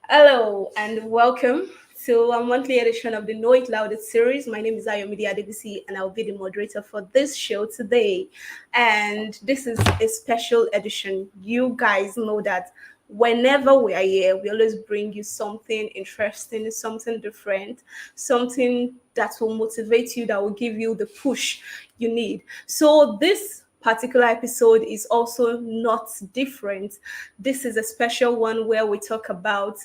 Hello and welcome to a monthly edition of the Know It Loud series. My name is Ayomide Adebisi and I'll be the moderator for this show today. And this is a special edition. You guys know that whenever we are here, we always bring you something interesting, something different, something that will motivate you, that will give you the push you need. So this particular episode is also not different. This is a special one where we talk about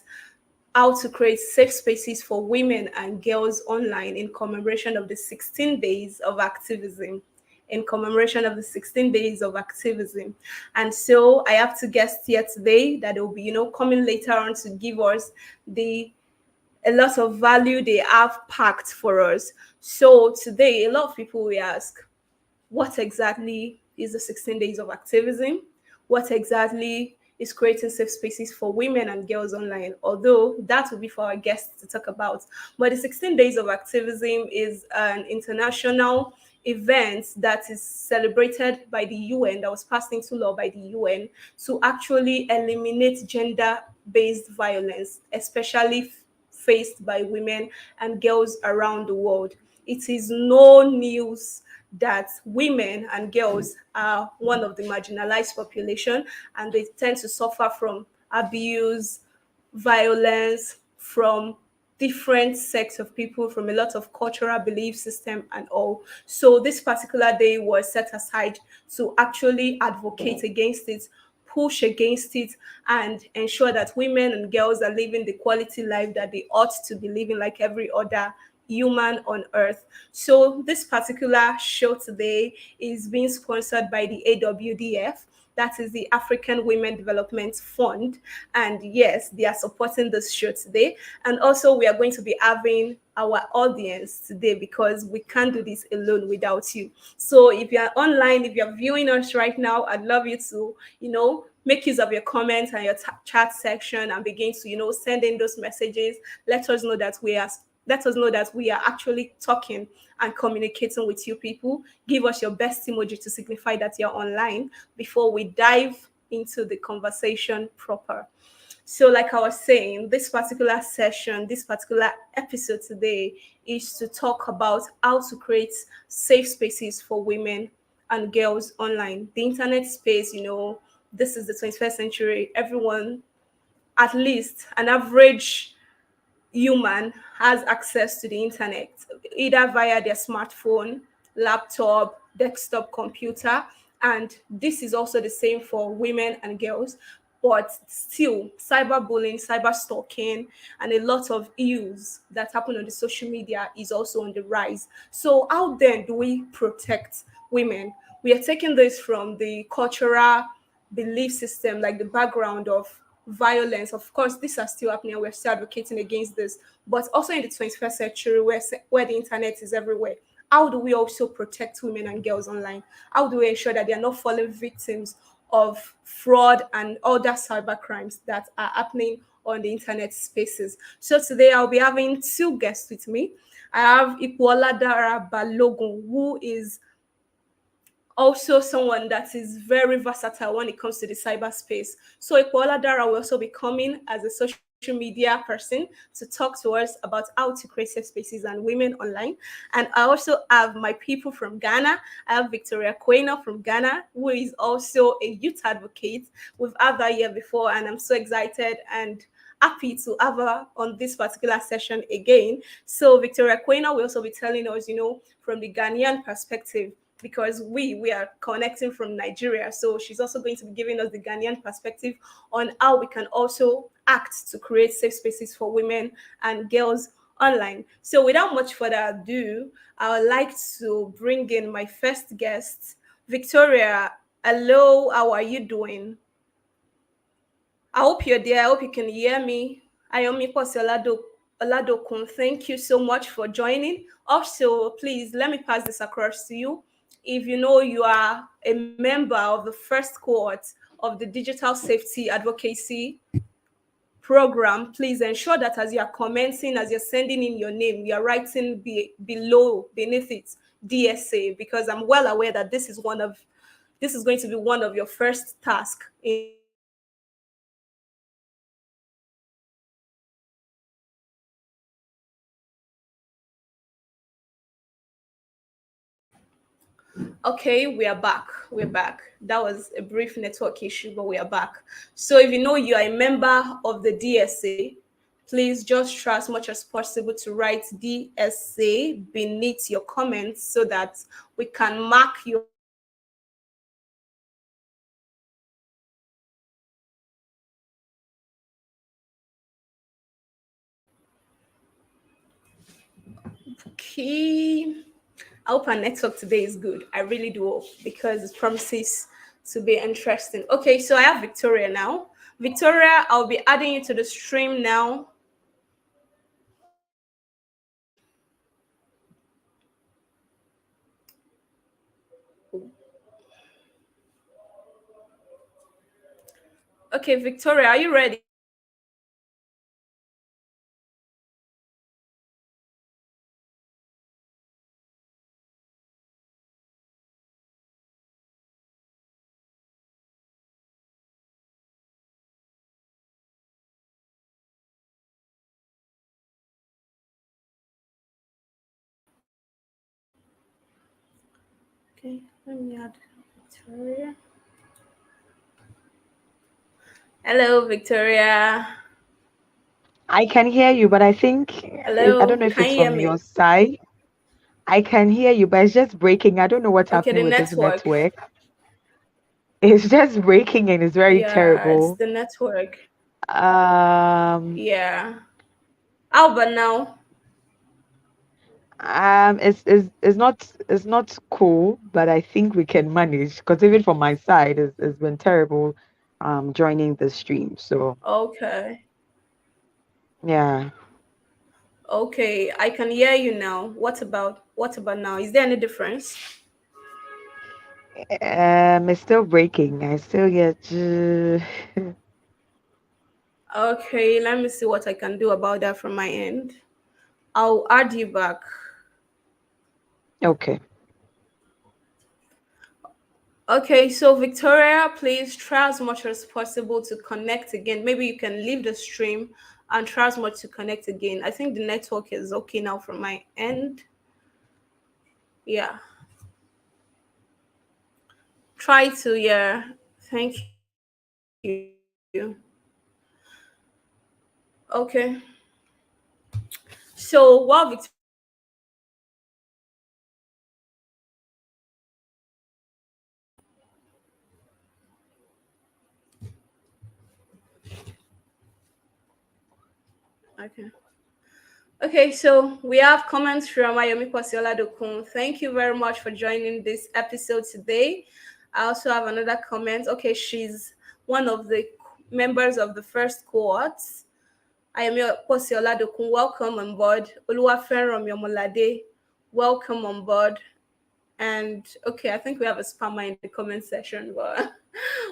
how to create safe spaces for women and girls online in commemoration of the 16 days of activism. In commemoration of the 16 days of activism. And so I have two guests here today that will be, coming later on to give us the a lot of value they have packed for us. So today, a lot of people will ask, what exactly is the 16 days of activism? What exactly is creating safe spaces for women and girls online? Although that will be for our guests to talk about. But the 16 days of activism is an international event that is celebrated by the UN, that was passed into law by the UN to actually eliminate gender-based violence, especially faced by women and girls around the world. It is no news that women and girls are one of the marginalized population and they tend to suffer from abuse, violence, from different sects of people, from a lot of cultural belief system and all. So this particular day was set aside to actually advocate against it, push against it, and ensure that women and girls are living the quality life that they ought to be living like every other human on earth. So this particular show today is being sponsored by the AWDF, that is the African Women Development Fund. And yes, they are supporting this show today. And also we are going to be having our audience today because we can't do this alone without you. So if you're online, if you're viewing us right now, I'd love you to, make use of your comments and your chat section and begin to, send in those messages. Let us know that we are actually talking and communicating with you people. Give us your best emoji to signify that you're online before we dive into the conversation proper. So, like I was saying, this particular session, this particular episode today is to talk about how to create safe spaces for women and girls online. The internet space, this is the 21st century. Everyone, at least an average human has access to the internet, either via their smartphone, laptop, desktop computer. And this is also the same for women and girls. But still, cyberbullying, cyber stalking, and a lot of ills that happen on the social media is also on the rise. So, how then do we protect women? We are taking this from the cultural belief system, like the background of violence. Of course, these are still happening and we're still advocating against this, but also in the 21st century where the internet is everywhere. How do we also protect women and girls online? How do we ensure that they are not falling victims of fraud and other cyber crimes that are happening on the internet spaces? So today I'll be having two guests with me. I have Ipooladara Balogun, who is also someone that is very versatile when it comes to the cyberspace. So Ipooladara will also be coming as a social media person to talk to us about how to create safe spaces and women online. And I also have my people from Ghana. I have Victoria Quaynor from Ghana, who is also a youth advocate. We've had that here before, and I'm so excited and happy to have her on this particular session again. So Victoria Quaynor will also be telling us, from the Ghanaian perspective, because we are connecting from Nigeria. So she's also going to be giving us the Ghanaian perspective on how we can also act to create safe spaces for women and girls online. So without much further ado, I would like to bring in my first guest, Victoria. Hello, how are you doing? I hope you're there. I hope you can hear me. Ayomi Oladokun, thank you so much for joining. Also, please let me pass this across to you. If you know you are a member of the first cohort of the Digital Safety Advocacy program, please ensure that as you are commenting, as you're sending in your name, you're writing below, beneath it, DSA, because I'm well aware that this is going to be one of your first tasks in Okay, we are back. We're back. That was a brief network issue, but we are back. So if you know you are a member of the DSA, please just try as much as possible to write DSA beneath your comments so that we can mark your key. I hope our network today is good. I really do hope because it promises to be interesting. Okay, so I have Victoria now. Victoria, I'll be adding you to the stream now. Okay, Victoria, are you ready? Okay, let me add Victoria. Hello, Victoria. I can hear you, but I think I don't Hello, know if can it's you hear from me? your side. I can hear you, but it's just breaking. I don't know what's Okay, the happening with this network. network. It's just breaking and it's very Yeah, it's terrible. the network. Um, Yeah. How about now? it's not cool, but I think we can manage because even from my side, it's been terrible. Joining the stream. So Okay. yeah, Okay, I can hear you now. What about now? Is there any difference? it's still breaking. I still get. Okay, let me see what I can do about that from my end. I'll add you back. Okay. Okay, so Victoria, please try as much as possible to connect again. Maybe you can leave the stream and try as much to connect again. I think the network is okay now from my end. Yeah. Try to, yeah. Thank you. Okay. So while Victoria okay. Okay, so we have comments from Ayomi Kwasioladokun. Thank you very much for joining this episode today. I also have another comment. Okay, she's one of the members of the first cohort. Ayomi Kwasioladokun, welcome on board. Oluwaferom Yomolade, welcome on board. And okay, I think we have a spammer in the comment section, but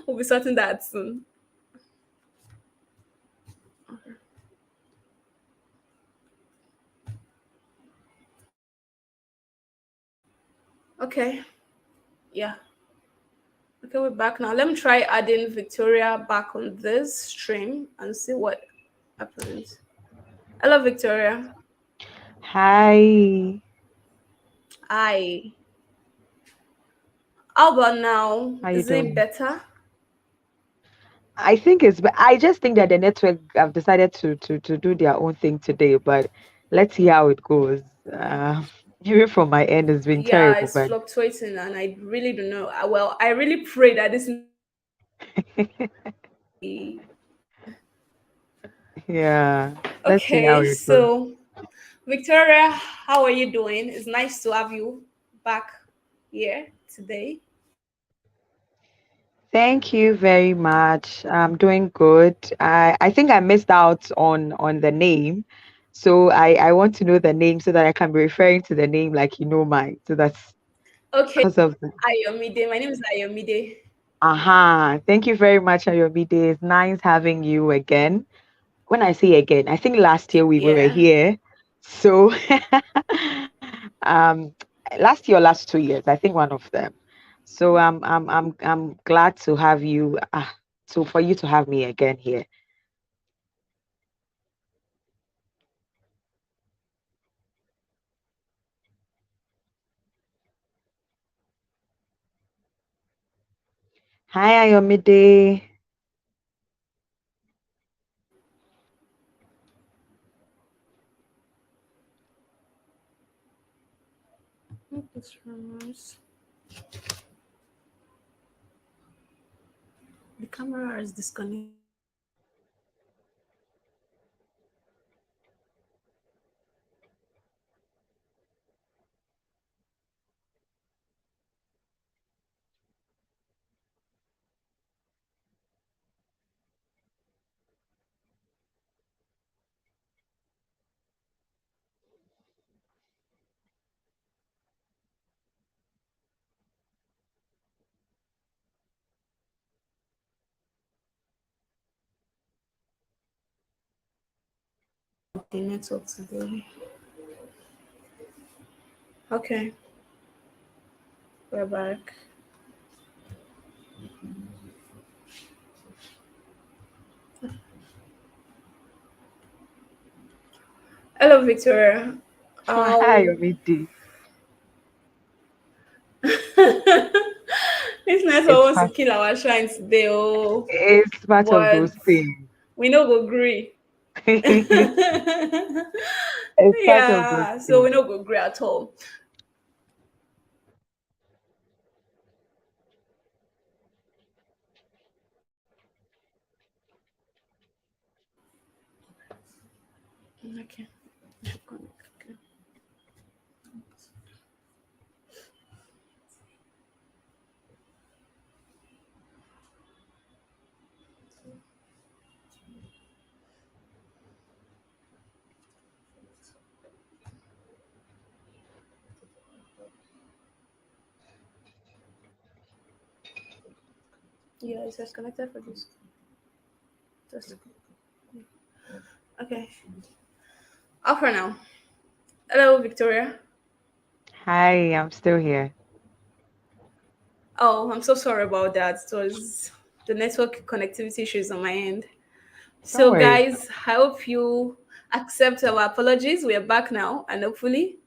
we'll be sorting that soon. Okay, yeah. Okay, we're back now. Let me try adding Victoria back on this stream and see what happens. Hello, Victoria. Hi. Hi. How about now? How you Is it doing? better? I think but I just think that the network have decided to do their own thing today, but let's see how it goes. Even from my end, it's been Yeah, terrible, it's but fluctuating, and I really don't know. Well, I really pray that this. yeah, let's see how Okay, it goes. so Victoria, how are you doing? It's nice to have you back here today. Thank you very much. I'm doing good. I think I missed out on the name, so I want to know the name so that I can be referring to the name like you know mine. So that's Okay, because of the Ayomide. My name is Ayomide. aha. Thank you very much, Ayobide. It's nice having you again. When I say again, I think last year we were Yeah. here. So um last year or last 2 years, I think one of them. So I'm glad to have you so for you to have me again here. Hi, Ayomide. The camera is disconnected. The network today. Okay, we're back. Hello, Victoria. Hi, Um, Ayomide. this network It's wants to part, kill our shine today, oh, it's part of but those things. we no go agree. It's part of those Yeah, so we things. no go agree at all. Okay. Okay. Yeah, it's just connected for this. Just okay. Off for now. Hello, Victoria. Hi, I'm still here. Oh, I'm so sorry about that. It was the network connectivity issues on my end. Don't So, worry. guys, I hope you accept our apologies. We are back now, and hopefully,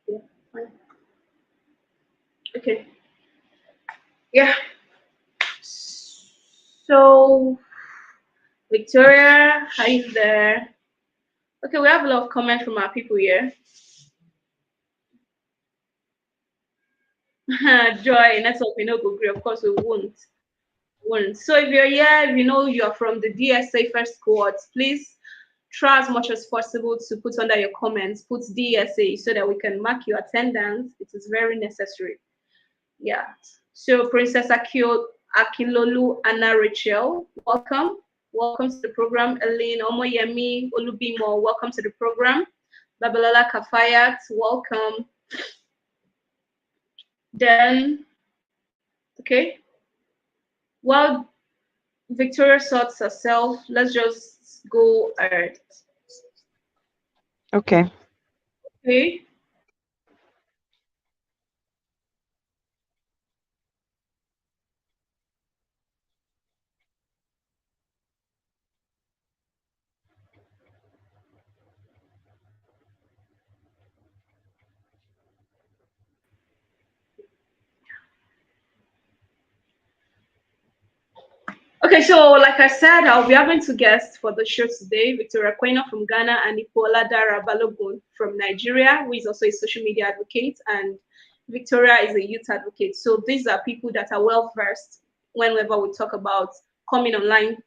yeah, fine. Okay, yeah. So, Victoria, are you there? Okay, we have a lot of comments from our people here. Joy, network, we no go agree. Of course, we won't. So if you're here, if you know you're from the DSA first cohort, please try as much as possible to put under your comments, put DSA so that we can mark your attendance. It is very necessary. Yeah. So Princess Akinlolu Anna Rachel, welcome. Welcome to the program. Elaine Omoyemi Olubimo, welcome to the program. Babalola Kafayat, welcome. Then, okay. Well, Victoria sorts herself. Let's just go ahead. Okay. Okay. Okay, so like I said, I'll be having two guests for the show today, Victoria Quaynor from Ghana and Ipooladara Balogun from Nigeria, who is also a social media advocate, and Victoria is a youth advocate. So these are people that are well versed whenever we talk about coming online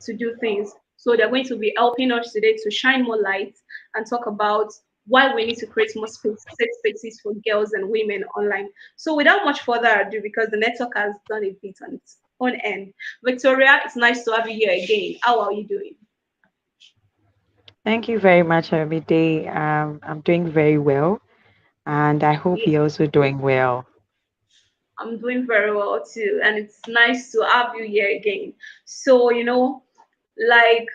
to do things. So they're going to be helping us today to shine more light and talk about why we need to create more safe spaces for girls and women online. So without much further ado, because the network has done a bit on its own end, Victoria, it's nice to have you here again. How are you doing? Thank you very much, Day. I'm doing very well, and I hope Yeah, you're also doing well. I'm doing very well too, and it's nice to have you here again. So, like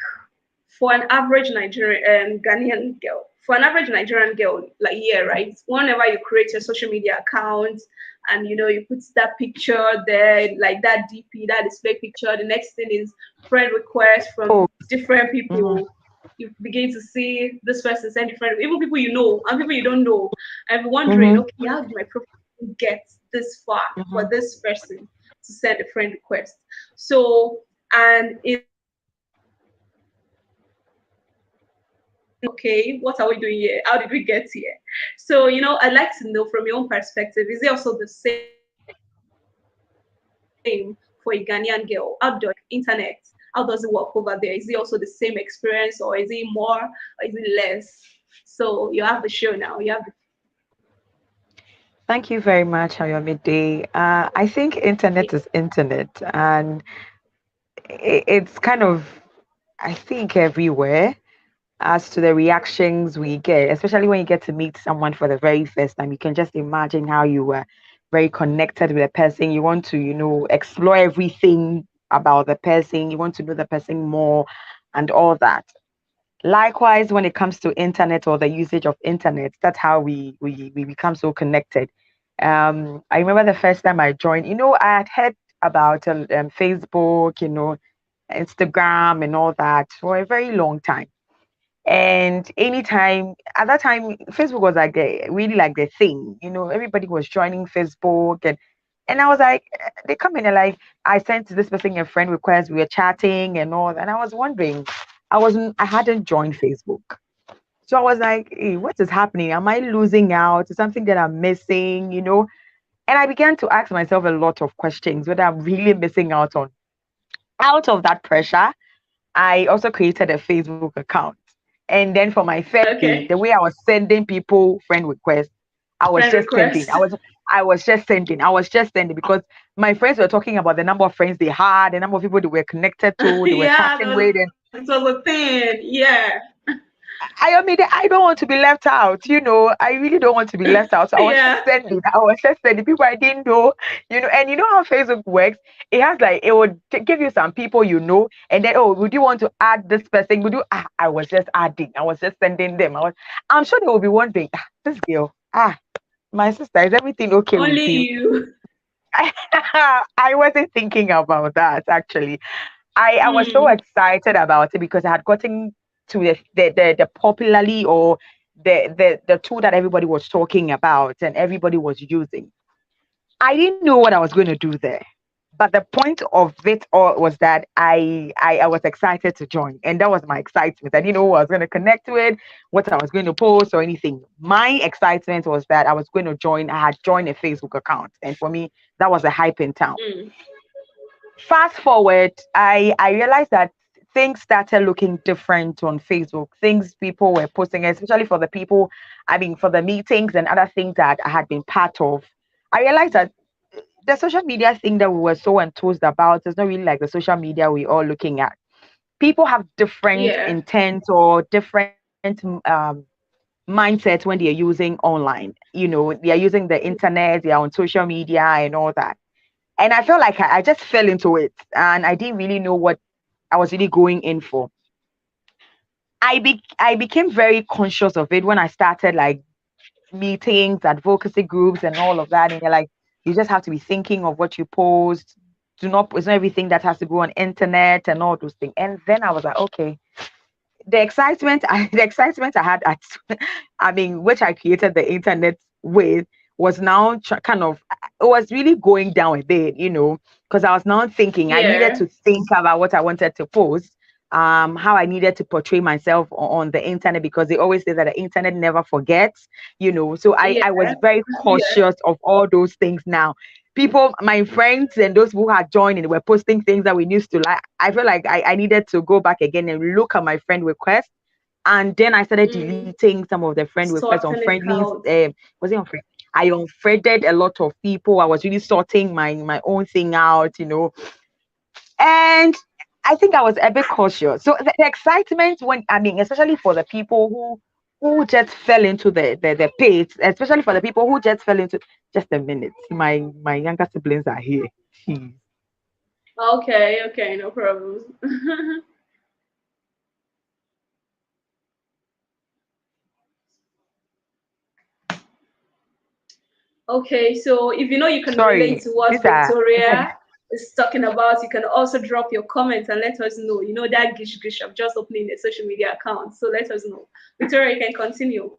for an average Nigerian Ghanaian girl, for an average Nigerian girl, like yeah, right. Whenever you create your social media account and you put that picture there, like that DP, that display picture, the next thing is friend requests from Oh, different mhm, people. You begin to see this person send different, even people you know and people you don't know, and you're wondering, mhm, okay, how did my profile get this far for mhm. this person to send a friend request? So, and in that process, you begin to okay, what are we doing here? How did we get here? So, I'd like to know from your own perspective, is it also the same for a Ghanaian girl? How do they internet? How does it work over there? Is it also the same experience or is it more or is it less? So you have the show now. You have the Thank you very much, Day. I think internet is internet, and it's kind of, I think, everywhere as to the reactions we get, especially when you get to meet someone for the very first time. You can just imagine how you were very connected with a person. You want to, explore everything about the person. You want to know the person more and all that. Likewise, when it comes to internet or the usage of internet, that's how we become so connected. I remember the first time I joined, I had heard about Facebook, Instagram and all that for a very long time. And anytime at that time, Facebook was like really like the thing, everybody was joining Facebook, and I was like, they come in and like, I sent this person a friend request, we were chatting and all, and I was wondering, I hadn't joined Facebook. So I was like, hey, what is happening? Am I losing out? Is something that I'm missing, And I began to ask myself a lot of questions, whether I'm really missing out on. Out of that pressure, I also created a Facebook account. And then for my first day, okay. the way I was sending people friend requests, I was Friend just sending. request. I was just sending. I was just sending because my friends were talking about the number of friends they had, the number of people they were connected to, they were Yeah, chatting with, and it was a thing. Yeah. I mean, I don't want to be left out. I really don't want to be left out. So I was just Yeah. sending. I was just sending people I didn't know. And you know how Facebook works. It has like it would give you some people and then would you want to add this person? Would you? I was just adding. I was just sending them. I'm sure they will be wondering. This girl. My sister. Is everything okay with Only you? you. I wasn't thinking about that actually. I was so Mm. excited about it because I had gotten to the popularly or the tool that everybody was talking about and everybody was using. I didn't know what I was going to do there. But the point of it all was that I was excited to join. And that was my excitement. I didn't know who I was going to connect with, what I was going to post or anything. My excitement was that I was going to join. I had joined a Facebook account. And for me, that was a hype in town. Mm. Fast forward, I realized that things started looking different on Facebook. Things people were posting, especially for the people, I mean, for the meetings and other things that I had been part of. I realized that the social media thing that we were so enthused about is not really like the social media we're all looking at. People have different Yeah. intents or different mindsets when they are using online. They are using the internet, they are on social media and all that. And I felt like I just fell into it and I didn't really know what I was really going in for. I became very conscious of it when I started like meetings, advocacy groups, and all of that. And you're like, you just have to be thinking of what you post. Do not, it's not everything that has to go on internet and all those things. And then I was like, okay, the excitement I had at, I mean, which I created the internet with was now kind of, it was really going down a bit, because I was now thinking I needed Yeah. to think about what I wanted to post, how I needed to portray myself on the internet because they always say that the internet never forgets, So Yeah. I was very Yeah. cautious of all those things now. People, my friends and those who had joined and were posting things that we used to like. I feel like I needed to go back again and look at my friend requests. And then I started Mm. deleting some of the friend requests on Sorting it friendlies. out. Was it on friend? I unfriended a lot of people. I was really sorting my own thing out, and I think I was a bit cautious. So the excitement when I mean, especially for the people who just fell into the pit, especially for the people who just fell into just a minute. My younger siblings are here. Jeez. Okay, okay, no problems. Okay, so if you know you can relate Sorry, to what these are Victoria is talking about, you can also drop your comments and let us know. You know that gish gish of just opening a social media account. So let us know. Victoria, you can continue.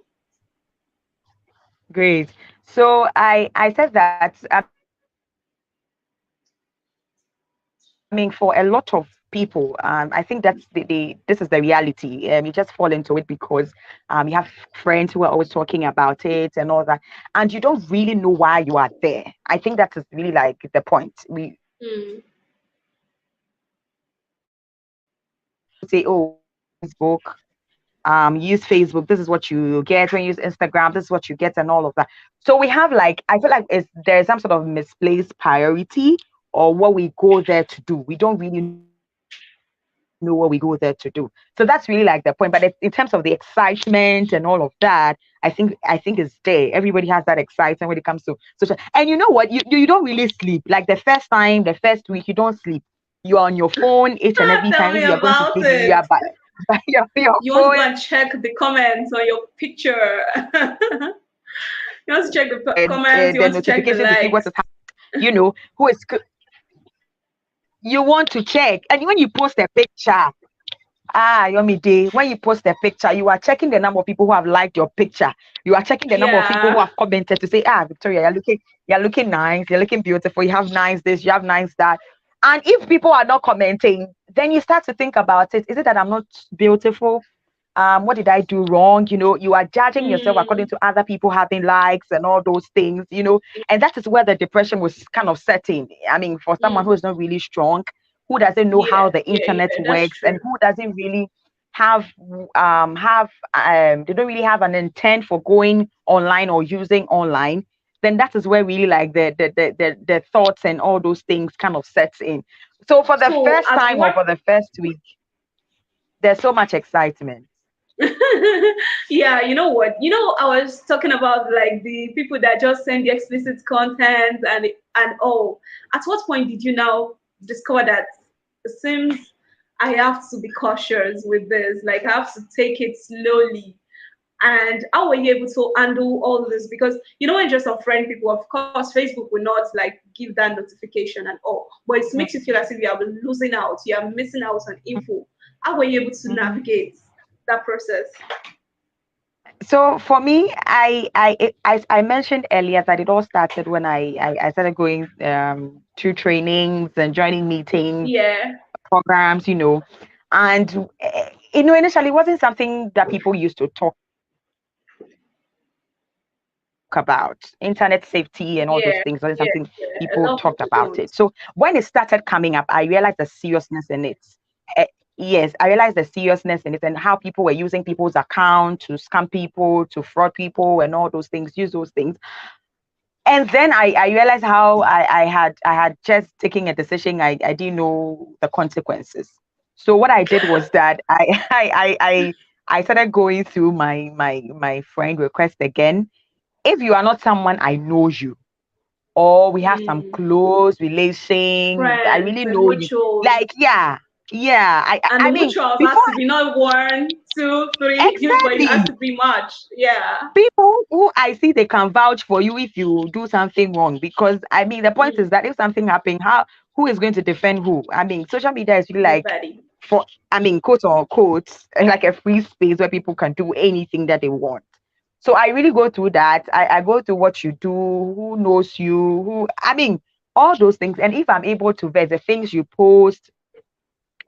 great. So I said that I mean, for a lot of people, I think that's the this is the reality. You just fall into it because you have friends who are always talking about it and all that, and you don't really know why you are there. I think that is really like the point. We Mm, say, oh, Facebook, use Facebook. This is what you get when you use Instagram. This is what you get, and all of that. So we have like I feel like there's some sort of misplaced priority or what we go there to do. We don't really know what we go there to do. So that's really like the point. But in terms of the excitement and all of that, I think it's there. Everybody has that excitement when it comes to social. And you know what? You don't really sleep. Like the first week, you don't sleep. You're on your phone each and every time. If tell you're me going to sleep, about you are it. by your You want to phone. go and check the comments on your picture. You want to check the comments. You The want to check the notification to see what likes. is happening. Who is you want to check. And when you post a picture, Yomi Day, when you post a picture, you are checking the number of people who have liked your picture. You are checking the number of people who Yeah. have commented to say, Victoria, you're looking nice, you're looking beautiful, you have nice this, you have nice that. And if people are not commenting, then you start to think about it. Is it that I'm not beautiful? What did I do wrong? You are judging yourself according Mm, to other people having likes and all those things. And that is where the depression was kind of setting. I mean, for someone who mm. is not really strong, who doesn't know Yeah, how the yeah, internet yeah. That's works, and true. who doesn't really have they don't really have an intent for going online or using online, then that is where really like the thoughts and all those things kind of sets in. So for the So first at time or what for the first week, there's so much excitement. yeah, you know what? You know, I was talking about like the people that just send the explicit content and all. At what point did you now discover that it seems I have to be cautious with this? Like I have to take it slowly. And how were you able to handle all this? Because you know, when just unfriend people, of course, Facebook will not like give that notification and all, but it makes you feel as if you are losing out, you are missing out on info. How were you able to Mhm. navigate that process? So for me, I mentioned earlier that it all started when I started going to trainings and joining meetings, Yeah, programs. And initially it wasn't something that people used to talk about. Internet safety and all those things wasn't something people talked about it. yeah, So yeah, when it yeah. started A lot of coming people up, I don't. realized the seriousness in it. Yes, I realized the seriousness in it and how people were using people's account to scam people, to fraud people, and all those things, use those things. And then I realized how I had just taken a decision. I didn't know the consequences. So what I did was that I started going through my friend request again. If you are not someone I know you, or we have some Mm. close relation, I Friends really and know you. mutuals. Like, yeah. And the I mean, mutuals before has to be not one, two, three, but it has exactly to be much. Yeah. people who I see they can vouch for you if you do something wrong. Because I mean, the point is Mm. that if something happened, how who is going to defend who? I mean, social media is really like Nobody. for I mean, quote unquote, like a free space where people can do anything that they want. So I really go through that. I go through what you do, who knows you, who I mean, all those things. And if I'm able to vet the things you post,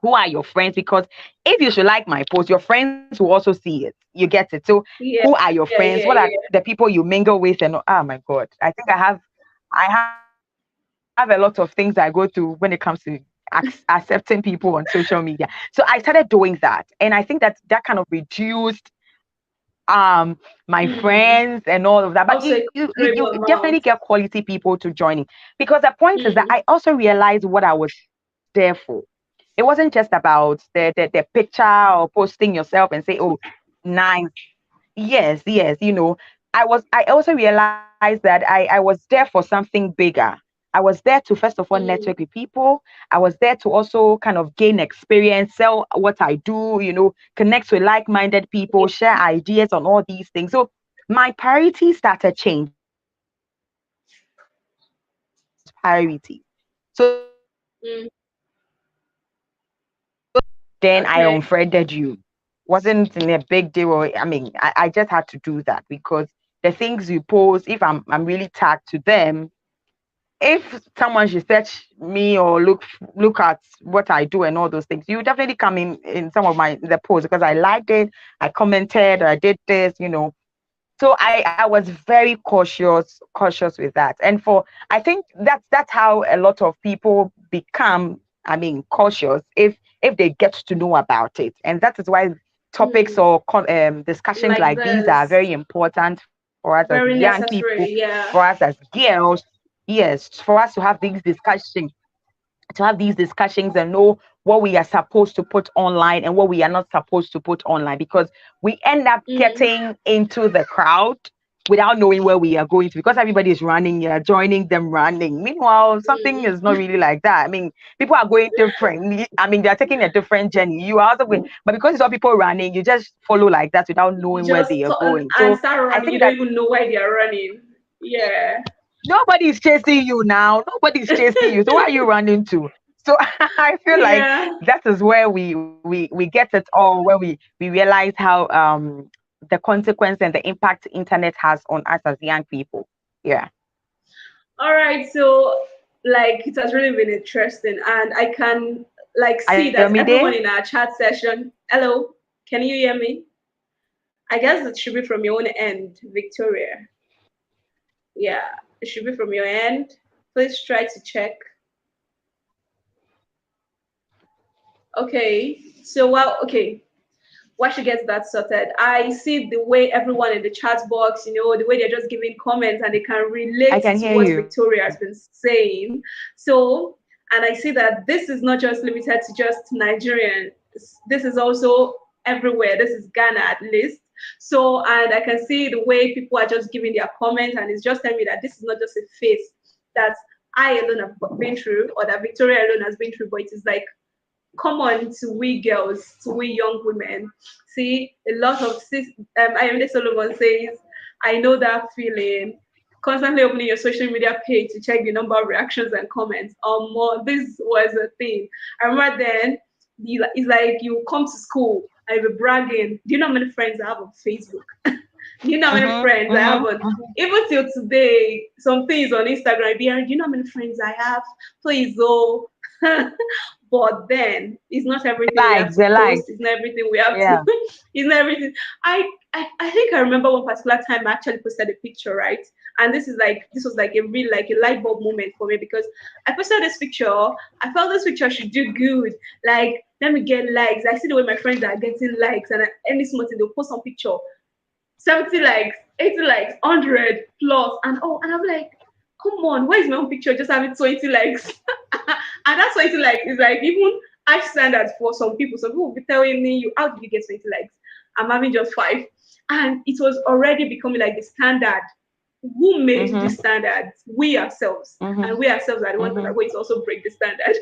who are your friends? Because if you should like my post, your friends will also see it. You get it. So who Yeah, are your friends? yeah, What are yeah, the yeah. people you mingle with? And oh my God, I think I have a lot of things I go through when it comes to accepting people on social media. So I started doing that, and I think that kind of reduced my friends Mm. and all of that. But Also a you considerable definitely amount. get quality people to joining, because the point is that Mm. I also realized what I was there for. it wasn't just about the picture or posting yourself and say, oh, nice. Yes, yes. I also realized that I was there for something bigger. I was there to first of all network with Mm, people. I was there to also kind of gain experience, sell what I do, connect with like-minded people, yeah. share ideas on all these things. So my priorities started changing. So the first thing I did was to change my priorities. So the first thing I did Mm, was to unfriend you. Then I okay. unfriended you. Wasn't in a big deal. I mean, I just had to do that because the things you post, if I'm really tagged to them, if someone should search me or look at what I do and all those things, you definitely come in some of my the posts because I liked it, I commented, or I did this. So I was very cautious with that. And I think that's how a lot of people become, I mean, cautious if they get to know about it. And that is why topics Mm, or discussions like like these are this. very important for us as young Very people, necessary. for us Yeah. as girls. Yes, for us to have these discussions and know what we are supposed to put online and what we are not supposed to put online, because we end up Mm, getting into the crowd without knowing where we are going to, because everybody is running, you're joining them running. Meanwhile, something is not mm. really like that. I mean, people are going different. I mean, they're taking a different journey. You are also going, but because you saw people running, you just follow like that without You knowing where just they are turn going. and So start I running. You think don't that even know why they are running. Yeah. nobody's chasing you now. Nobody's chasing you. So why are you running to? So I feel like Yeah. that is where we get it all, where we realize how the consequence and the impact internet has on us as young people. Yeah. All right. So, like, it has really been interesting, and I can like see that Ayomide, everyone in our chat session. Hello, can you hear me? I guess it should be from your own end, Victoria. Yeah, it should be from your end. Please try to check. Okay. So, well, okay. Once she gets that sorted, I see the way everyone in the chat box, the way they're just giving comments and they can I relate can to hear what you. Victoria has been saying. So, and I see that this is not just limited to just Nigerian. This is also everywhere. This is Ghana at least. So, and I can see the way people are just giving their comments, and it's just telling me that this is not just a phase that I alone have been through, or that Victoria alone has been through, but it is like common to we girls, to we young women. See, a lot of Ayomide Solomon says, I know that feeling. Constantly opening your social media page to check the number of reactions and comments. More, this was a thing. I remember then, it's like you come to school and you're bragging. Do you know how many friends I have on Facebook? Do you know how many Mm-hmm, friends I have mm-hmm, on? Even till today, some things on Instagram, do you know how many friends I have? Please, oh. But then it's not everything we have to the post. likes. It's not everything we have to. Yeah. It's not everything. I think I remember one particular time I actually posted a picture, right? And this was like a real like a light bulb moment for me because I posted this picture. I felt this picture should do good. Like let me get likes. I see the way my friends are getting likes, and any small thing they'll post some picture, 70 likes, 80 likes, 100 plus, and I'm like, come on, why is my own picture just having 20 likes? And that 20 likes is like even high standards for some people. Some people will be telling me, you, how did you get 20 likes? I'm having just 5. And it was already becoming like the standard. Who made Mm-hmm, this standard? We ourselves. mm-hmm, And we ourselves are the ones that mm-hmm, are going to also break the standard.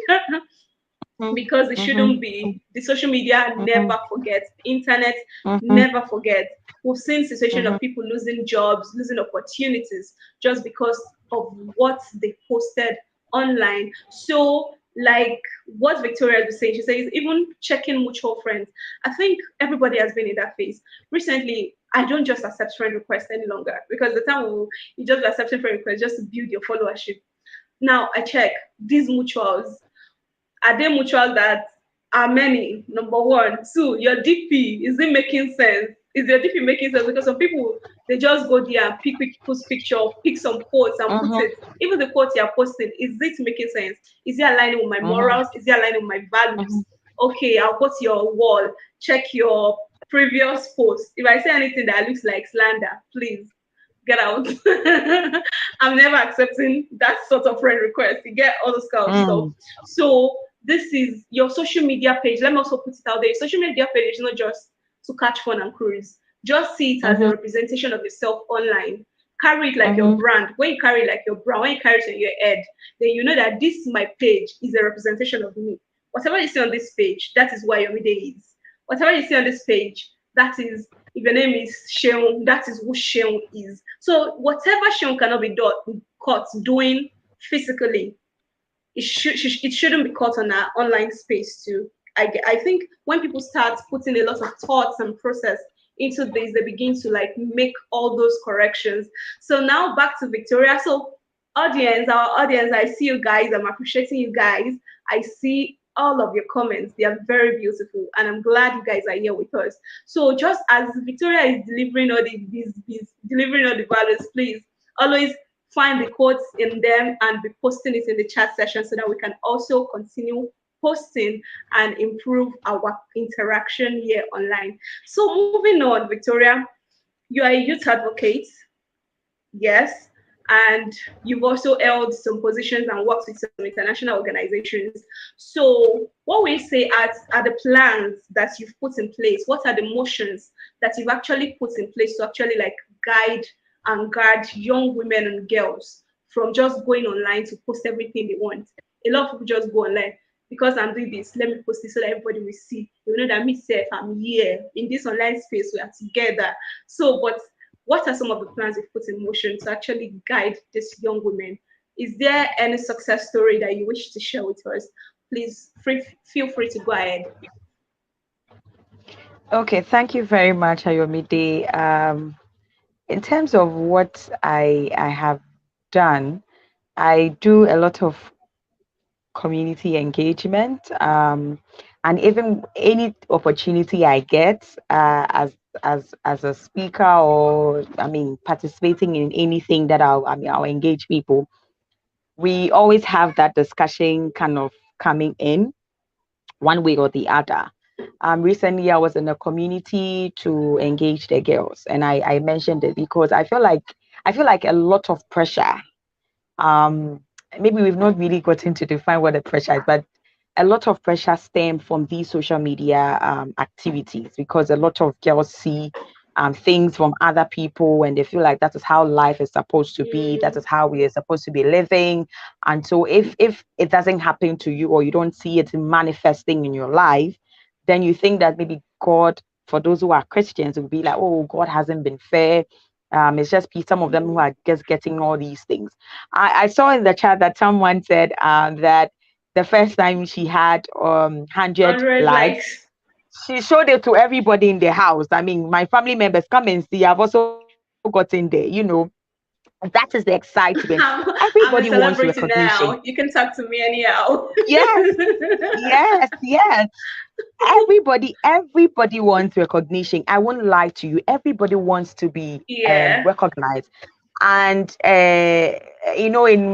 Because it mm-hmm, shouldn't be. The social media mm-hmm, never forgets. Internet mm-hmm, never forget. We've seen situation mm-hmm. of people losing jobs, losing opportunities just because of what they posted online. So, like what Victoria was saying, she says even checking mutual friends. I think everybody has been in that phase. Recently, I don't just accept friend requests any longer because the time you just accepting friend requests just to build your followership. Now I check these mutuals, are they mutual that are many? Number one. Two, your DP, is it making sense? Is your DP making sense? Because some people, they just go there and pick people's picture, pick some quotes and put Mhm, it. Even the quote you're posting, is it making sense? Is it aligning with my mhm, morals? Is it aligning with my values? mhm, Okay, I'll go to your wall, check your previous post. If I say anything that looks like slander, please get out. I'm never accepting that sort of friend request. You get all those kind of stuff. mm, So this is your social media page. Let me also put it out there. Your social media page is not just to catch fun and cruise. Just see it as a Mm-hmm. representation of yourself online. Carry it like your Mm-hmm. brand. When you carry it like your brand, when you carry it on your head, then you know that this my page is a representation of me. Whatever you see on this page, that is why your media is. Whatever you see on this page, that is, if your name is Sheung, that is who Sheung is. So whatever Sheung cannot be caught doing physically, it shouldn't be caught on our online space too. I think when people start putting a lot of thoughts and process into this, they begin to like make all those corrections. So now back to Victoria. So our audience, I see you guys. I'm appreciating you guys. I see all of your comments. They are very beautiful, and I'm glad you guys are here with us. So just as Victoria is delivering all delivering all the values, please always find the quotes in them and be posting it in the chat session so that we can also continue posting and improve our interaction here online. So moving on, Victoria, you are a youth advocate, yes, and you've also held some positions and worked with some international organizations. So what we say are the plans that you've put in place? What are the motions that you've actually put in place to actually like guide and guard young women and girls from just going online to post everything they want? A lot of people just go online because I'm doing this, let me post this so that everybody will see. You know that me self, I'm here in this online space, we are together. So, but what are some of the plans you've put in motion to actually guide these young women? Is there any success story that you wish to share with us? Please feel free to go ahead. Okay, thank you very much, Ayomide. In terms of what I have done, I do a lot of community engagement, and even any opportunity I get as a speaker, or I mean participating in anything that I'll engage people. We always have that discussion kind of coming in one way or the other. Recently, I was in a community to engage the girls, and I mentioned it because I feel like a lot of pressure. Um, Maybe we've not really gotten to define what the pressure is, but a lot of pressure stem from these social media activities because a lot of girls see things from other people and they feel like that is how life is supposed to be, that is how we are supposed to be living. And so if it doesn't happen to you or you don't see it manifesting in your life, then you think that maybe God, for those who are Christians, will be like, oh, God hasn't been fair. It's just some of them who are just getting all these things. I saw in the chat that someone said that the first time she had 100 100 likes, likes. she showed it to everybody in the house. I mean, my family members come and see. I've also gotten there. That is the excitement. Everybody I'm a wants celebrity recognition. now. You can talk to me anyhow. Yes, yes, yes. Everybody wants recognition. I won't lie to you. Everybody wants to be Yeah. recognized. And in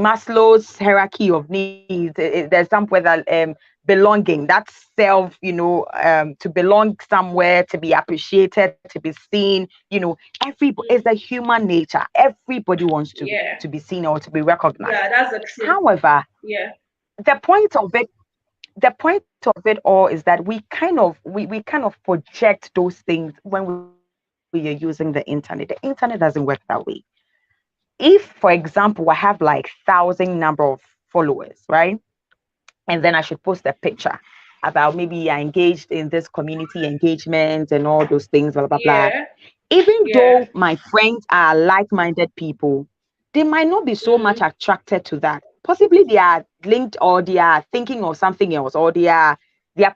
Maslow's hierarchy of needs, there's some where that belonging, that's self, to belong somewhere, to be appreciated, to be seen. Everybody is a human nature. Everybody wants Yeah. to be seen or to be recognized. Yeah, that's the truth. However, Yeah. the point of it the point of it all is that we kind of project those things when we are using the internet. The internet doesn't work that way. If, for example, I have like thousand number of followers, right? And then I should post a picture about maybe I engaged in this community engagement and all those things, blah blah blah. Yeah. Even Yeah. though my friends are like-minded people, they might not be so much Mm. attracted to that. Possibly they are linked or they are thinking of something else, or their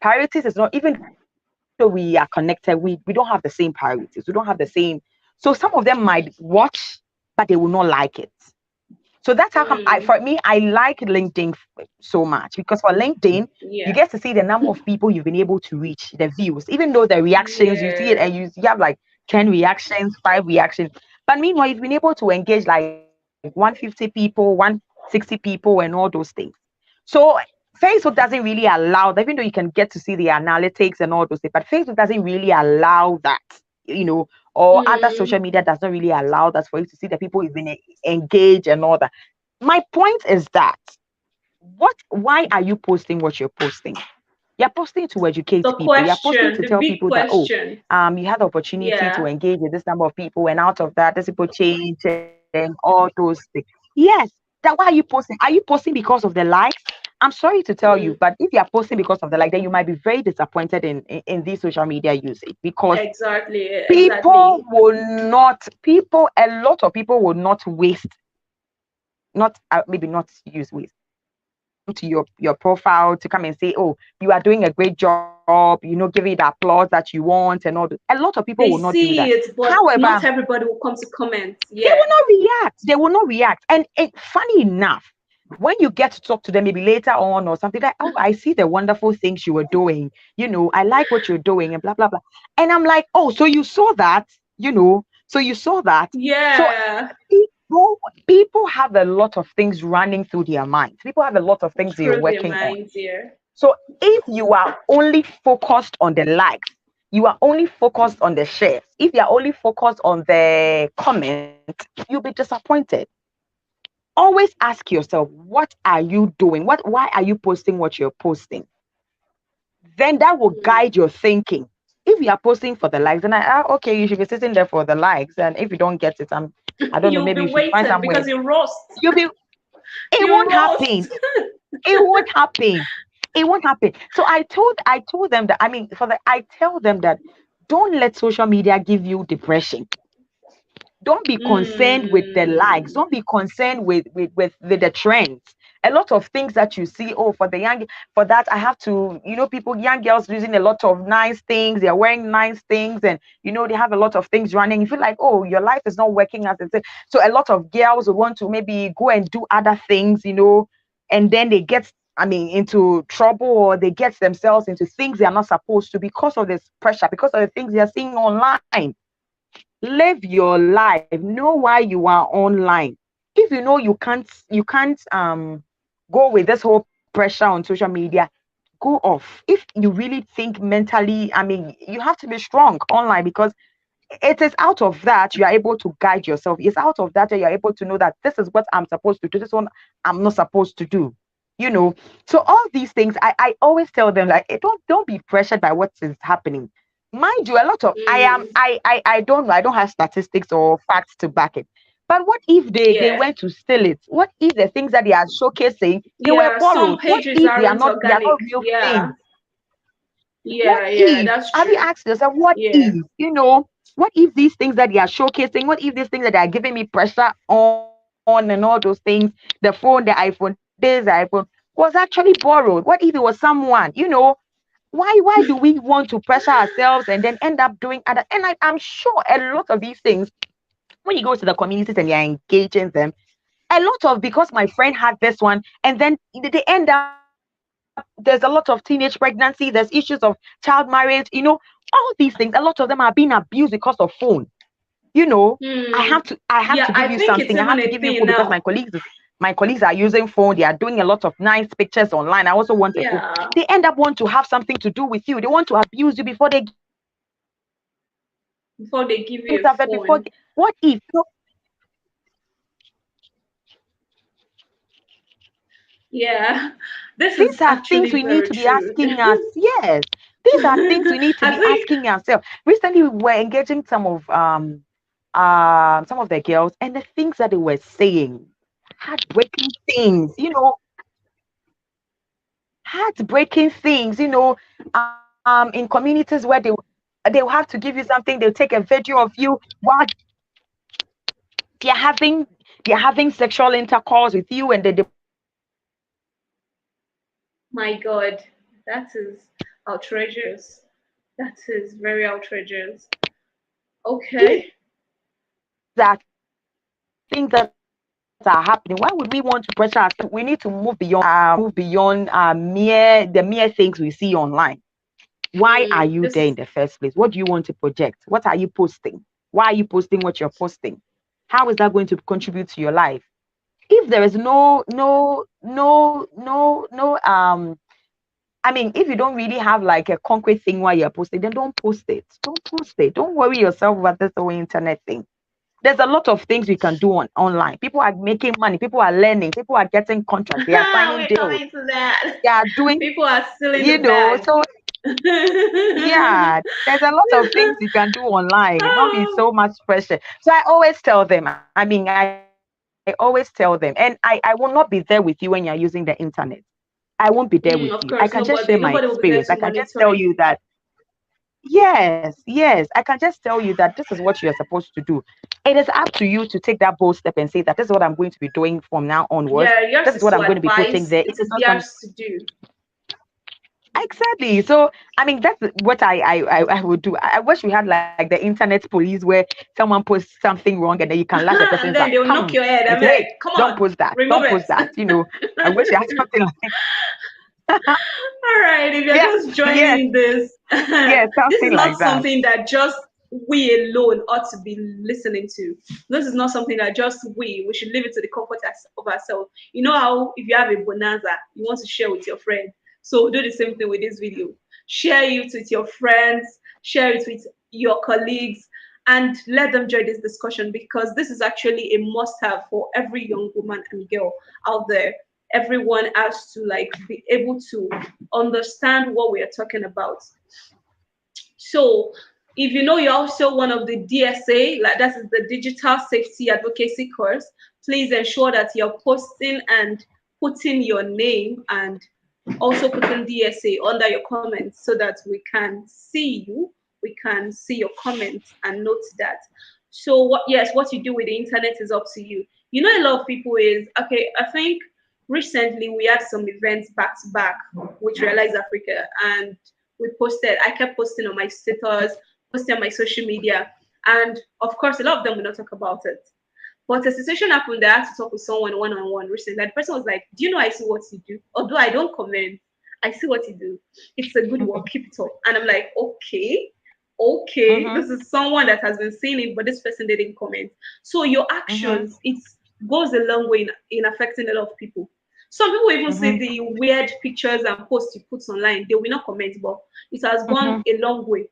priorities is not, even though we are connected, we don't have the same priorities. We don't have the same. So some of them might watch, but they will not like it. So that's how come for Mm. me, I like LinkedIn so much, because for LinkedIn, you Yeah. get to see the number of people you've been able to reach, the views, even though the reactions, you see it Yeah. and you have like 10 reactions, 5 reactions. But meanwhile, you've been able to engage like 150 people, 160 people, and all those things. So Facebook doesn't really allow that, even though you can get to see the analytics and all those things, but Facebook doesn't really allow that, you know, or other social Mm. media does not really allow that for you to see the people you've been engaged and all that. My point is that why are you posting what you're posting? You're posting to educate people. You're posting to The tell big people that, oh, question. you had the opportunity to Yeah, engage with this number of people, and out of that, this people change and all those things. Yes, that why are you posting? Are you posting because of the likes? I'm sorry to tell you, mm, but if you're posting because of the like, then you might be very disappointed in this social media usage, because exactly, people exactly. will not, people, a lot of people will not waste, not maybe not use waste, to your profile to come and say, oh, you are doing a great job, give it the applause that you want and all that. A lot of people will They not do that. see it, but However, not everybody will come to comment. they will Yeah, not react. They will not react. And funny enough, when you get to talk to them maybe later on or something like, oh, I see the wonderful things you were doing. I like what you're doing and blah, blah, blah. And I'm like, oh, so you saw that, so you saw that. So yeah, people have a lot of things running through their minds. People have a lot of things they're through their working on. minds. Yeah, So if you are only focused on the likes, you are only focused on the shares, if you are only focused on the comments, you'll be disappointed. Always ask yourself, what are you doing? Why are you posting what you're posting? Then that will mm. guide your thinking. If you are posting for the likes, then okay, you should be sitting there for the likes. And if you don't get it, I don't know, You'll be maybe you should find waiting somewhere. because you roast. You'll be It You won't happen. roast. It won't happen. It won't happen. So I told them that, I tell them that, don't let social media give you depression. Don't be concerned with the likes. Mm, Don't be concerned with the trends. A lot of things that you see, oh, for that I have to, people, young girls using a lot of nice things, they're wearing nice things, and they have a lot of things running. You feel like, oh, your life is not working as it is. So a lot of girls will want to maybe go and do other things, and then they get, into trouble, or they get themselves into things they are not supposed to, because of this pressure, because of the things they are seeing online. Live your life, know why you are online. If you can't go with this whole pressure on social media, go off. If you really think mentally, you have to be strong online, because it is out of that you are able to guide yourself. It's out of that you're able to know that this is what I'm supposed to do, this one I'm not supposed to do. you know so all these things, I always tell them, like, don't be pressured by what is happening. Mind you, a lot of mm, I don't know, I don't have statistics or facts to back it. But what if they yeah, went to steal it? What if the things that they are showcasing, they were yeah. Some borrowed? What pages if aren't they are not organic. real Yeah, things? What yeah, yeah. if? That's Have you true. asked yourself, what Yeah. if? What if these things that they are showcasing, what if these things that they are giving me pressure on and all those things, the phone, the iPhone, this iPhone, was actually borrowed? What if it was someone? Why do we want to pressure ourselves and then end up doing other? And I'm sure a lot of these things, when you go to the communities and you're engaging them, a lot of, because my friend had this one, and then they end up, there's a lot of teenage pregnancy, there's issues of child marriage, all these things. A lot of them are being abused because of phone. Hmm. I have to Yeah, give I you think it's something. I even have to a give you thing food because now. my colleagues are using phone. They are doing a lot of nice pictures online. I also want a phone. Yeah, They end up want to have something to do with you. They want to abuse you before they give you something. They want to take before they give you a advantage of it before. phone. What if? Yeah, this These is are things actually we need very to be true. asking us. Yes, these are things we need to I be think, asking ourselves. Recently, we were engaging some of the girls, and the things that they were saying, heartbreaking things. Heartbreaking things. In communities where they'll have to give you something. They'll take a video of you while they're having they're having sexual intercourse with you, and they put you on video and all those things. my God, that is outrageous. That is very outrageous. These Okay. are things that are happening. Why would we want to pressure ourselves? We need to move beyond mere the mere things we see online. Why are Mm, you this there in is the first place? What do you want to project? What are you posting? Why are you posting what you're posting? How is that going to contribute to your life? If there is no, if you don't really have like a concrete thing why you're posting, then don't post it. Don't post it. Don't worry yourself about this whole internet thing. there's a lot of things we can do online. People are making money, people are learning, people are getting contracts, they are signing We're deals, coming to that. they are doing, People are still in the you know. bag. So yeah, there's a lot of things you can do online. It not be so much pressure. So I always tell them, I always tell them, and I will not be there with you when you're using the internet. I won't be there with you. I Of can just course, share my nobody will be experience. there I to can just monitor tell you you. that, yes, I can just tell you that this is what you're supposed to do. It is up to you to take that bold step and say that this is what I'm going to be doing from now onwards. Yeah, yours This is is what to I'm going to be putting advise. there. It It is is not some theirs to do. exactly. So I mean that's what I would do. I wish we had like the internet police where someone posts something wrong and then you can lash the And person's then back, they'll knock come your head. and I'm say, hey, like, come don't on, post that, remove don't post it. that. I wish I had something like All right, if you're yeah, just yes, joining this, yes, this is something not like that. something that just we alone ought to be listening to. This is not something that just we should leave it to the comfort of ourselves. You know how if you have a bonanza, you want to share with your friend. So do the same thing with this video. Share it with your friends, share it with your colleagues, and let them join this discussion because this is actually a must-have for every young woman and girl out there. Everyone has to like be able to understand what we are talking about. So if you know you're also one of the DSA, like that is the Digital Safety Advocacy course, please ensure that you're posting and putting your name and also putting DSA under your comments so that we can see you, we can see your comments and note that. So what you do with the internet is up to you. You know, a lot of people is okay. I think recently we had some events back to back with Rhealyz Africa, and we posted. I kept posting on my status, posting on my social media, and of course, a lot of them will not talk about it. But a situation happened that I had to talk with someone one on one recently. And the person was like, "Do you know I see what you do? Although I don't comment, I see what you do. It's a good work. Keep it up." And I'm like, okay, Mm-hmm, this is someone that has been seeing it, but this person didn't comment. So your mm-hmm, actions, it goes a long way in affecting a lot of people. Some people even see mm-hmm, the weird pictures and posts you put online. They will not comment, but it has gone mm-hmm, a long way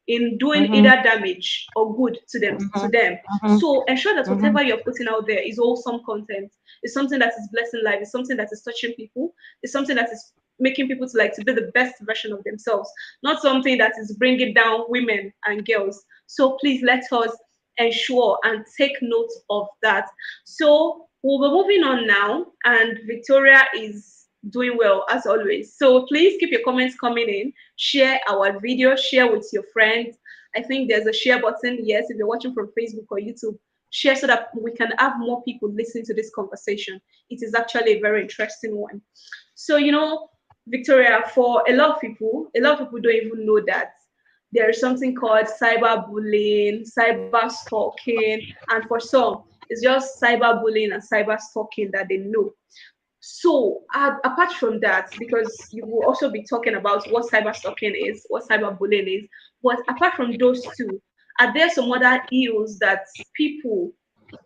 in doing mm-hmm, either damage or good to them. To mm-hmm, them. mm-hmm, So ensure that mm-hmm, whatever you're putting out there is wholesome content. It's something that is blessing life. It's something that is touching people. It's something that is making people to be the best version of themselves, not something that is bringing down women and girls. So please let us ensure and take note of that. So we'll be moving on now, and Victoria is doing well as always. So please keep your comments coming in. Share our video, share with your friends. I think there's a share button. Yes, if you're watching from Facebook or YouTube, share so that we can have more people listening to this conversation. It is actually a very interesting one. So, Victoria, for a lot of people don't even know that there is something called cyberbullying, cyber stalking, and for some, it's just cyberbullying and cyber stalking that they know. So, apart from that, because you will also be talking about what cyber stalking is, what cyberbullying is, but apart from those two, are there some other ills that people,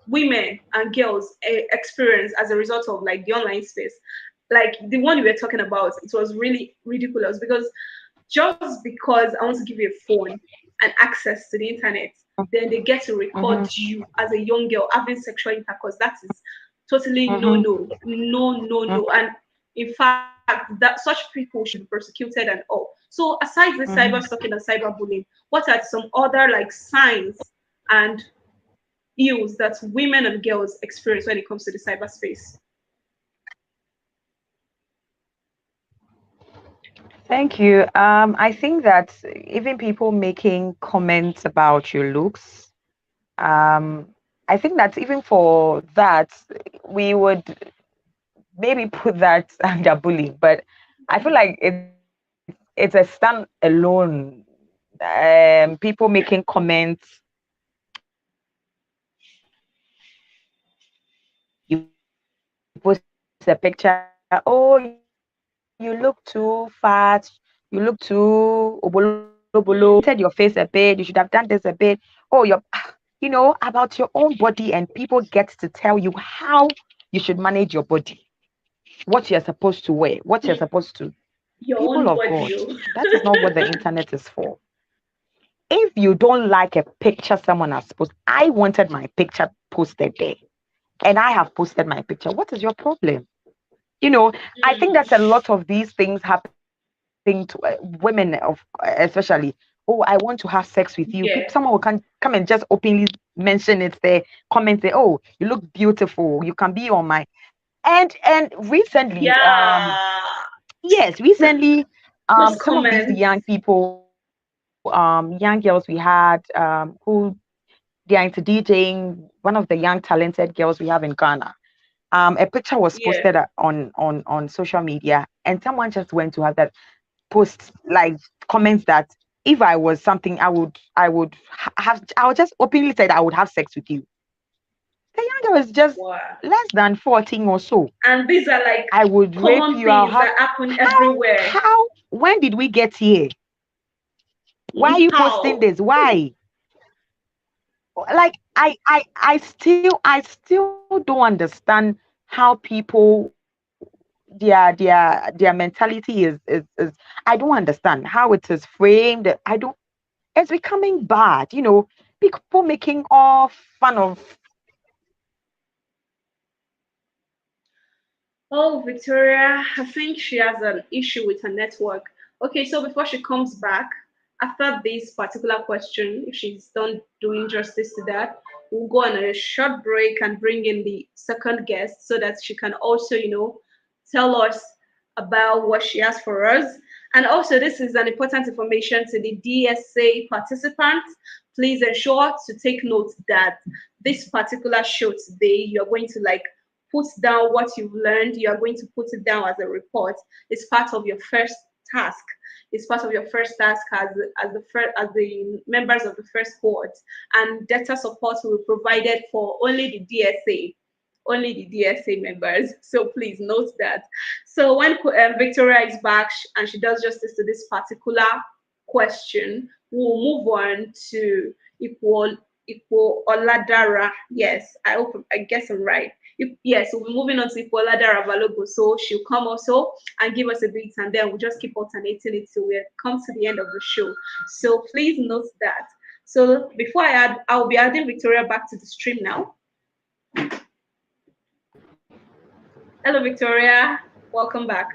women and girls experience as a result of like the online space? Like the one we were talking about, it was really ridiculous because just because I want to give you a phone and access to the internet, then they get to record mm-hmm, you as a young girl having sexual intercourse. That is totally no, mm-hmm, no, no, no, no. And in fact, that such people should be persecuted and all. So aside the cyber mm-hmm. stalking and cyberbullying, what are some other like signs and ills that women and girls experience when it comes to the cyberspace? Thank you. I think that even people making comments about your looks, um, I think that even for that, we would maybe put that under bullying, but I feel like it's a stand alone. People making comments, you post a picture, oh, you look too fat, you look too obolobolo, you should have painted your face a bit, you should have done this a bit. Oh, about your own body, and people get to tell you how you should manage your body, what you're supposed to wear, what you're supposed to. Your People own of God, body. Oh. that is not what the internet is for. if you don't like a picture someone has posted, I wanted my picture posted there, and I have posted my picture. What is your problem? You know, I think Mm, that a lot of these things happen to women, of especially. Oh, I want to have sex with you. Someone will yeah. come and just openly mention it there, comment there. Oh, you look beautiful. You can be on my and recently, Yeah. yes, recently, Those some of these comments. young people, young girls we had, who they are into DJing. One of the young talented girls we have in Ghana. A picture was Yeah. posted on social media, and someone just went to have that post, like, comments that if I was something, I would just openly say that I would have sex with you. The young girl is just Wow. less than 14 or so. And these are like I would rape common you. I'll things have that happen how everywhere. how when did we get here? Why are you posting How? this? Why? Like I still don't understand how people their mentality is I don't understand how it is framed. I don't It's becoming bad, people making all fun of. Oh, Victoria, I think she has an issue with her network. Okay, so before she comes back, after this particular question, if she's done doing justice to that, we'll go on a short break and bring in the second guest so that she can also, tell us about what she has for us. And also, this is an important information to the DSA participants. Please ensure to take note that this particular show today, you're going to like put down what you've learned. You are going to put it down as a report. It's part of your first task. It's part of your first task as the members of the first cohort. And data support will be provided for only the DSA, only the DSA members. So please note that. So when Victoria is back and she does justice to this particular question, we'll move on to Ipooladara. Yes, I guess I'm right. Yes, we'll be moving on to Ipooladara Balogun. So she'll come also and give us a bit, and then we'll just keep alternating it till we come to the end of the show. So please note that. So before I add, I'll be adding Victoria back to the stream now. Hello, Victoria. Welcome back.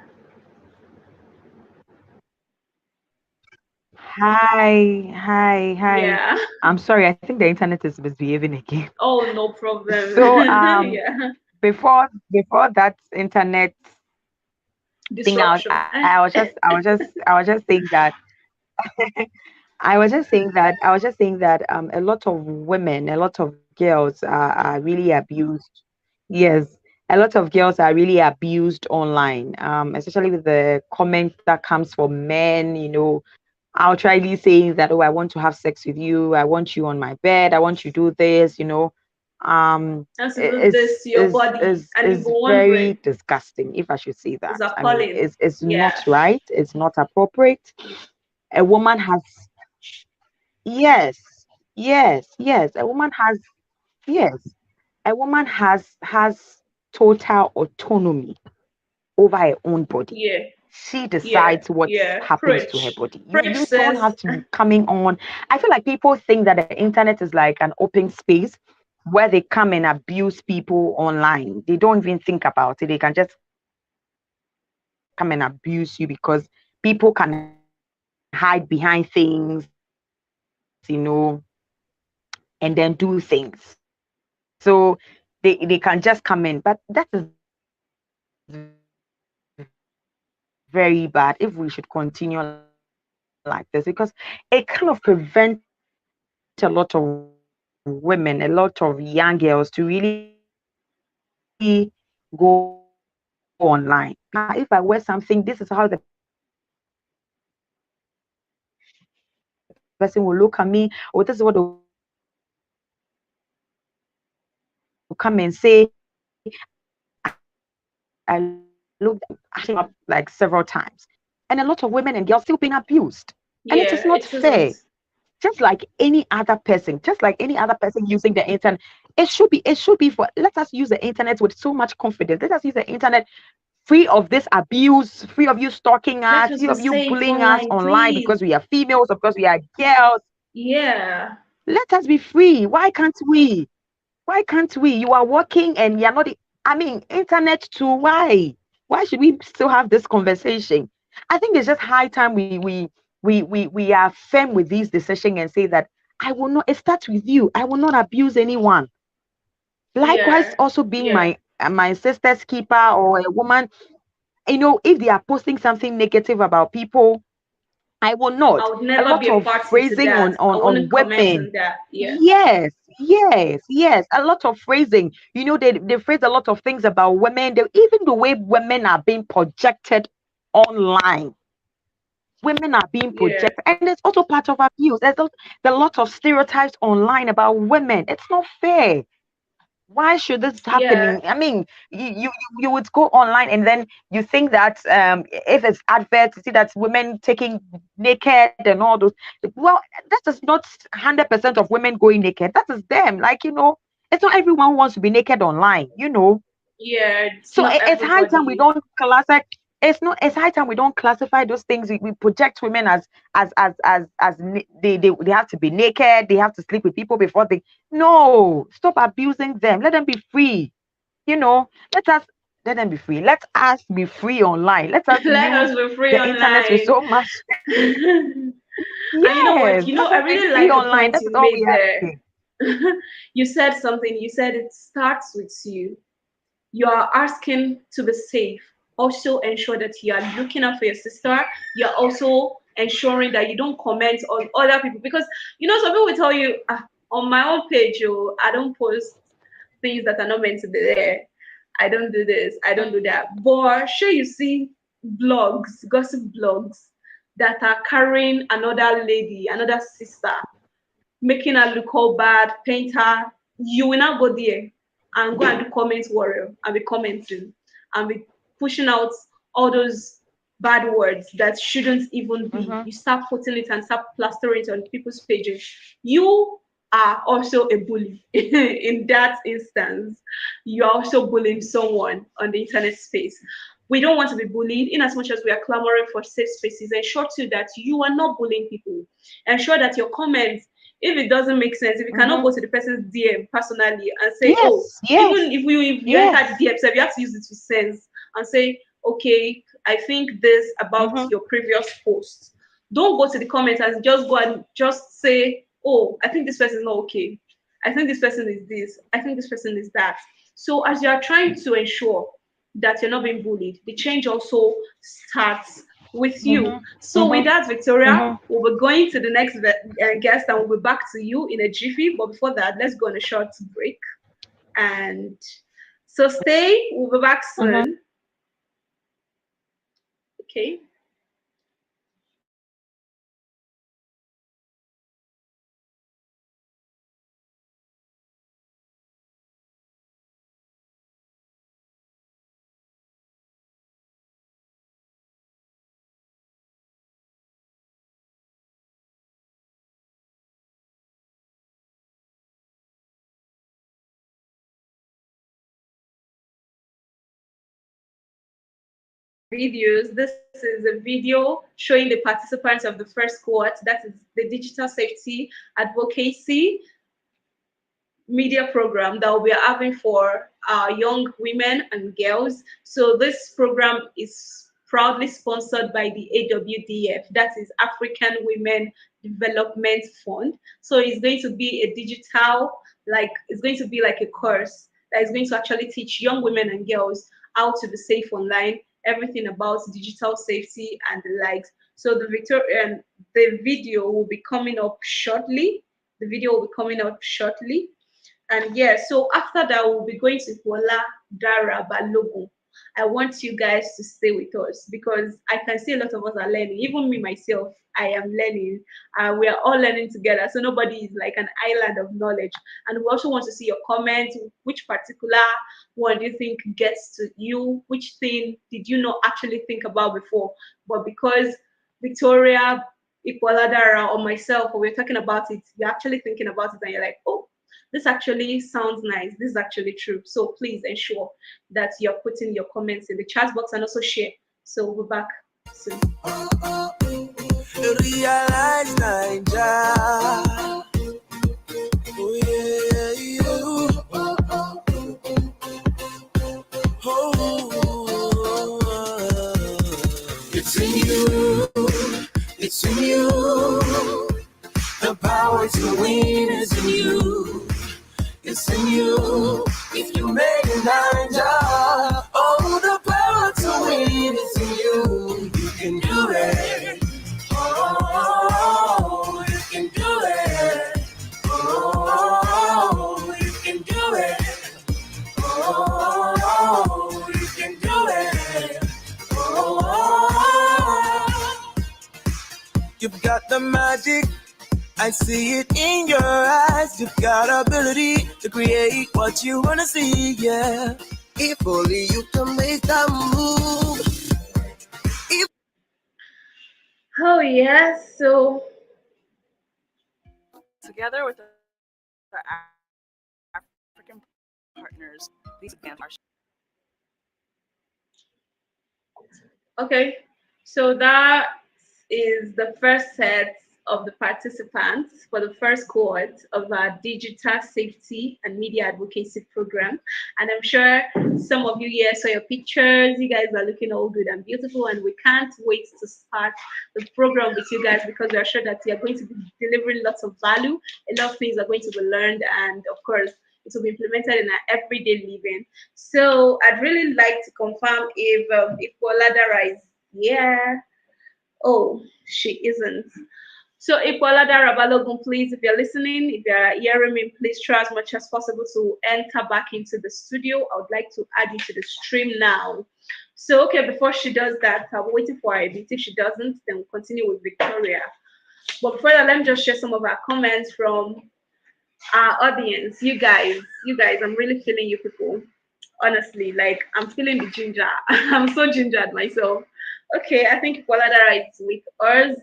Hi. Yeah. I'm sorry, I think the internet is misbehaving again. Oh, no problem. So Yeah. before that internet thing, Disruption. I was just saying that I was just saying that a lot of women, a lot of girls are really abused. Yes, a lot of girls are really abused online, especially with the comments that comes from men, outrightly saying that, oh, I want to have sex with you, I want you on my bed, I want you to do this, And to do this is to your body, and you is go wondering, very disgusting, if I should say is that. I mean, appalling. it's not Yeah. right, it's not appropriate. A woman has Yes, yes. Yes, a woman has total autonomy over her own body. Yeah. She Yeah. decides what Yeah. happens to her Preach. body. Preach, You don't sis. have to be coming on. I feel like people think that the internet is like an open space where they come and abuse people online. They don't even think about it. They can just come and abuse you because people can hide behind things, and then do things. So they can just come in. But that is very bad if we should continue like this, because it kind of prevents a lot of women, a lot of young girls to really go online. Now, if I wear something, this is how the person will look at me. Or this is what the person will say. Just like any other person using the internet. It should be for let us use the internet. Free of this abuse, free of you stalking us online, because we are females. Of course, we are girls. And then they'll come and say, I looked like several times. And a lot of women and girls still being abused. And it is Yeah, not it isn't. fair. Just like any other person using the internet, it should be for, let us use the internet with so much confidence. Let us use the internet free of this abuse, free of you stalking Let us, us free be of you safe bullying us online, online please. because we are females, of course we are girls. Yeah. Let us be free. Why can't we? Why can't we? You are working and you're not. I mean, internet too. Why? Why should we still have this conversation? I think it's just high time we are firm with these decisions and say that I will not. It starts with you. I will not abuse anyone. Likewise, Yeah. also being Yeah. my sister's keeper or a woman. If they are posting something negative about people, I will I not. would A never be lot a of party to phrasing that. I on wouldn't comment on women. that. Yeah. Yes, yes, yes. A lot of phrasing. They phrase a lot of things about women. Even the way women are being projected online. Women are being Yeah. projected, and it's also part of abuse. There are a lot of stereotypes online about women. It's not fair. Why should this Yeah. happening? I mean, you would go online and then you think that if it's adverts, you see that women taking naked and all those. Well, that is not 100% of women going naked. That is them. Like, it's not everyone who wants to be naked online. Yeah. It's So not it's high time we everybody. don't classify. It's not. It's high time we don't classify those things. We project women as they have to be naked. They have to sleep with people before they. No, stop abusing them. Let them be free. You know, let us let them be free. Let us be free online. Let us Let use us be free the internet with online. so much. And you know what? Yes, I let us be really free like a online. point That is you all we made are there. asking. You said something. You said it starts with you. You are asking to be safe. Also ensure that you are looking out for your sister. You're also ensuring that you don't comment on other people, because some people will tell you, on my own page, I don't post things that are not meant to be there. I don't do this, I don't do that. But sure, you see blogs, gossip blogs that are carrying another lady, another sister, making her look all bad, paint her. You will not go there and go and do comment warrior and be commenting and be pushing out all those bad words that shouldn't even be. Mm-hmm, You start putting it and start plastering it on people's pages. You are also a bully in that instance. You are also bullying someone on the internet space. We don't want to be bullied. In as much as we are clamoring for safe spaces, ensure too that you are not bullying people. Ensure that your comments, if it doesn't make sense, if you cannot mm-hmm. go to the person's DM personally and say, oh, Yes, even yes, if you enter yes. the DM, so you have to use it with sense and say, okay, I think this about Mm-hmm, your previous post. Don't go to the comments and just go and just say, oh, I think this person is not okay. I think this person is this. I think this person is that. So as you are trying to ensure that you're not being bullied, the change also starts with you. mm-hmm, So with mm-hmm, that, Victoria, mm-hmm. we'll be going to the next guest and we'll be back to you in a jiffy. But before that, let's go on a short break. And so stay, we'll be back Mm-hmm. soon. Okay. Videos. This is a video showing the participants of the first cohort, that is the digital safety advocacy media program that we are having for young women and girls. So this program is proudly sponsored by the AWDF, that is African Women Development Fund. So it's going to be a digital, like it's going to be like a course that is going to actually teach young women and girls how to be safe online, everything about digital safety and the likes. So the video will be coming up shortly. The video will be coming up shortly. And yeah, so after that, we'll be going to Ipooladara Balogun. I want you guys to stay with us because I can see a lot of us are learning. Even me myself, I am learning. We are all learning together. So nobody is like an island of knowledge. And we also want to see your comments. Which particular one do you think gets to you? Which thing did you not actually think about before? But because Victoria, Ipooladara, or myself, or we're talking about it, you're actually thinking about it and you're like, oh, this actually sounds nice. This is actually true. So please ensure that you're putting your comments in the chat box and also share. So we'll be back soon. Rhealyz Ninja. in you. It's in you. The power to win is in you. It's in you. If you made it ninja, oh, the power to win is in you. You can do it. Oh, you can do it. Oh, you can do it. Oh, you can do it. Oh, you've got the magic. I see it in your eyes. You've got ability to create what you wanna see, yeah. If only you can make that move. Oh yes, so together with our African partners, these advanced are okay, so that is the first set of the participants for the first cohort of our digital safety and media advocacy program. And I'm sure some of you here saw your pictures. You guys are looking all good and beautiful, and we can't wait to start the program with you guys because we are sure that we are going to be delivering lots of value. A lot of things are going to be learned, and of course, it will be implemented in our everyday living. So I'd really like to confirm if Ipooladara is here. Oh, she isn't. So Ipooladara Balogun, please, if you're listening, if you're hearing me, please try as much as possible to enter back into the studio. I would like to add you to the stream now. So, okay, before she does that, I'm waiting for her a bit. If she doesn't, then we'll continue with Victoria. But before that, let me just share some of our comments from our audience. You guys, I'm really feeling you people. Honestly, like I'm feeling the ginger. I'm so gingered myself. Okay, I think Ipooladara is with us.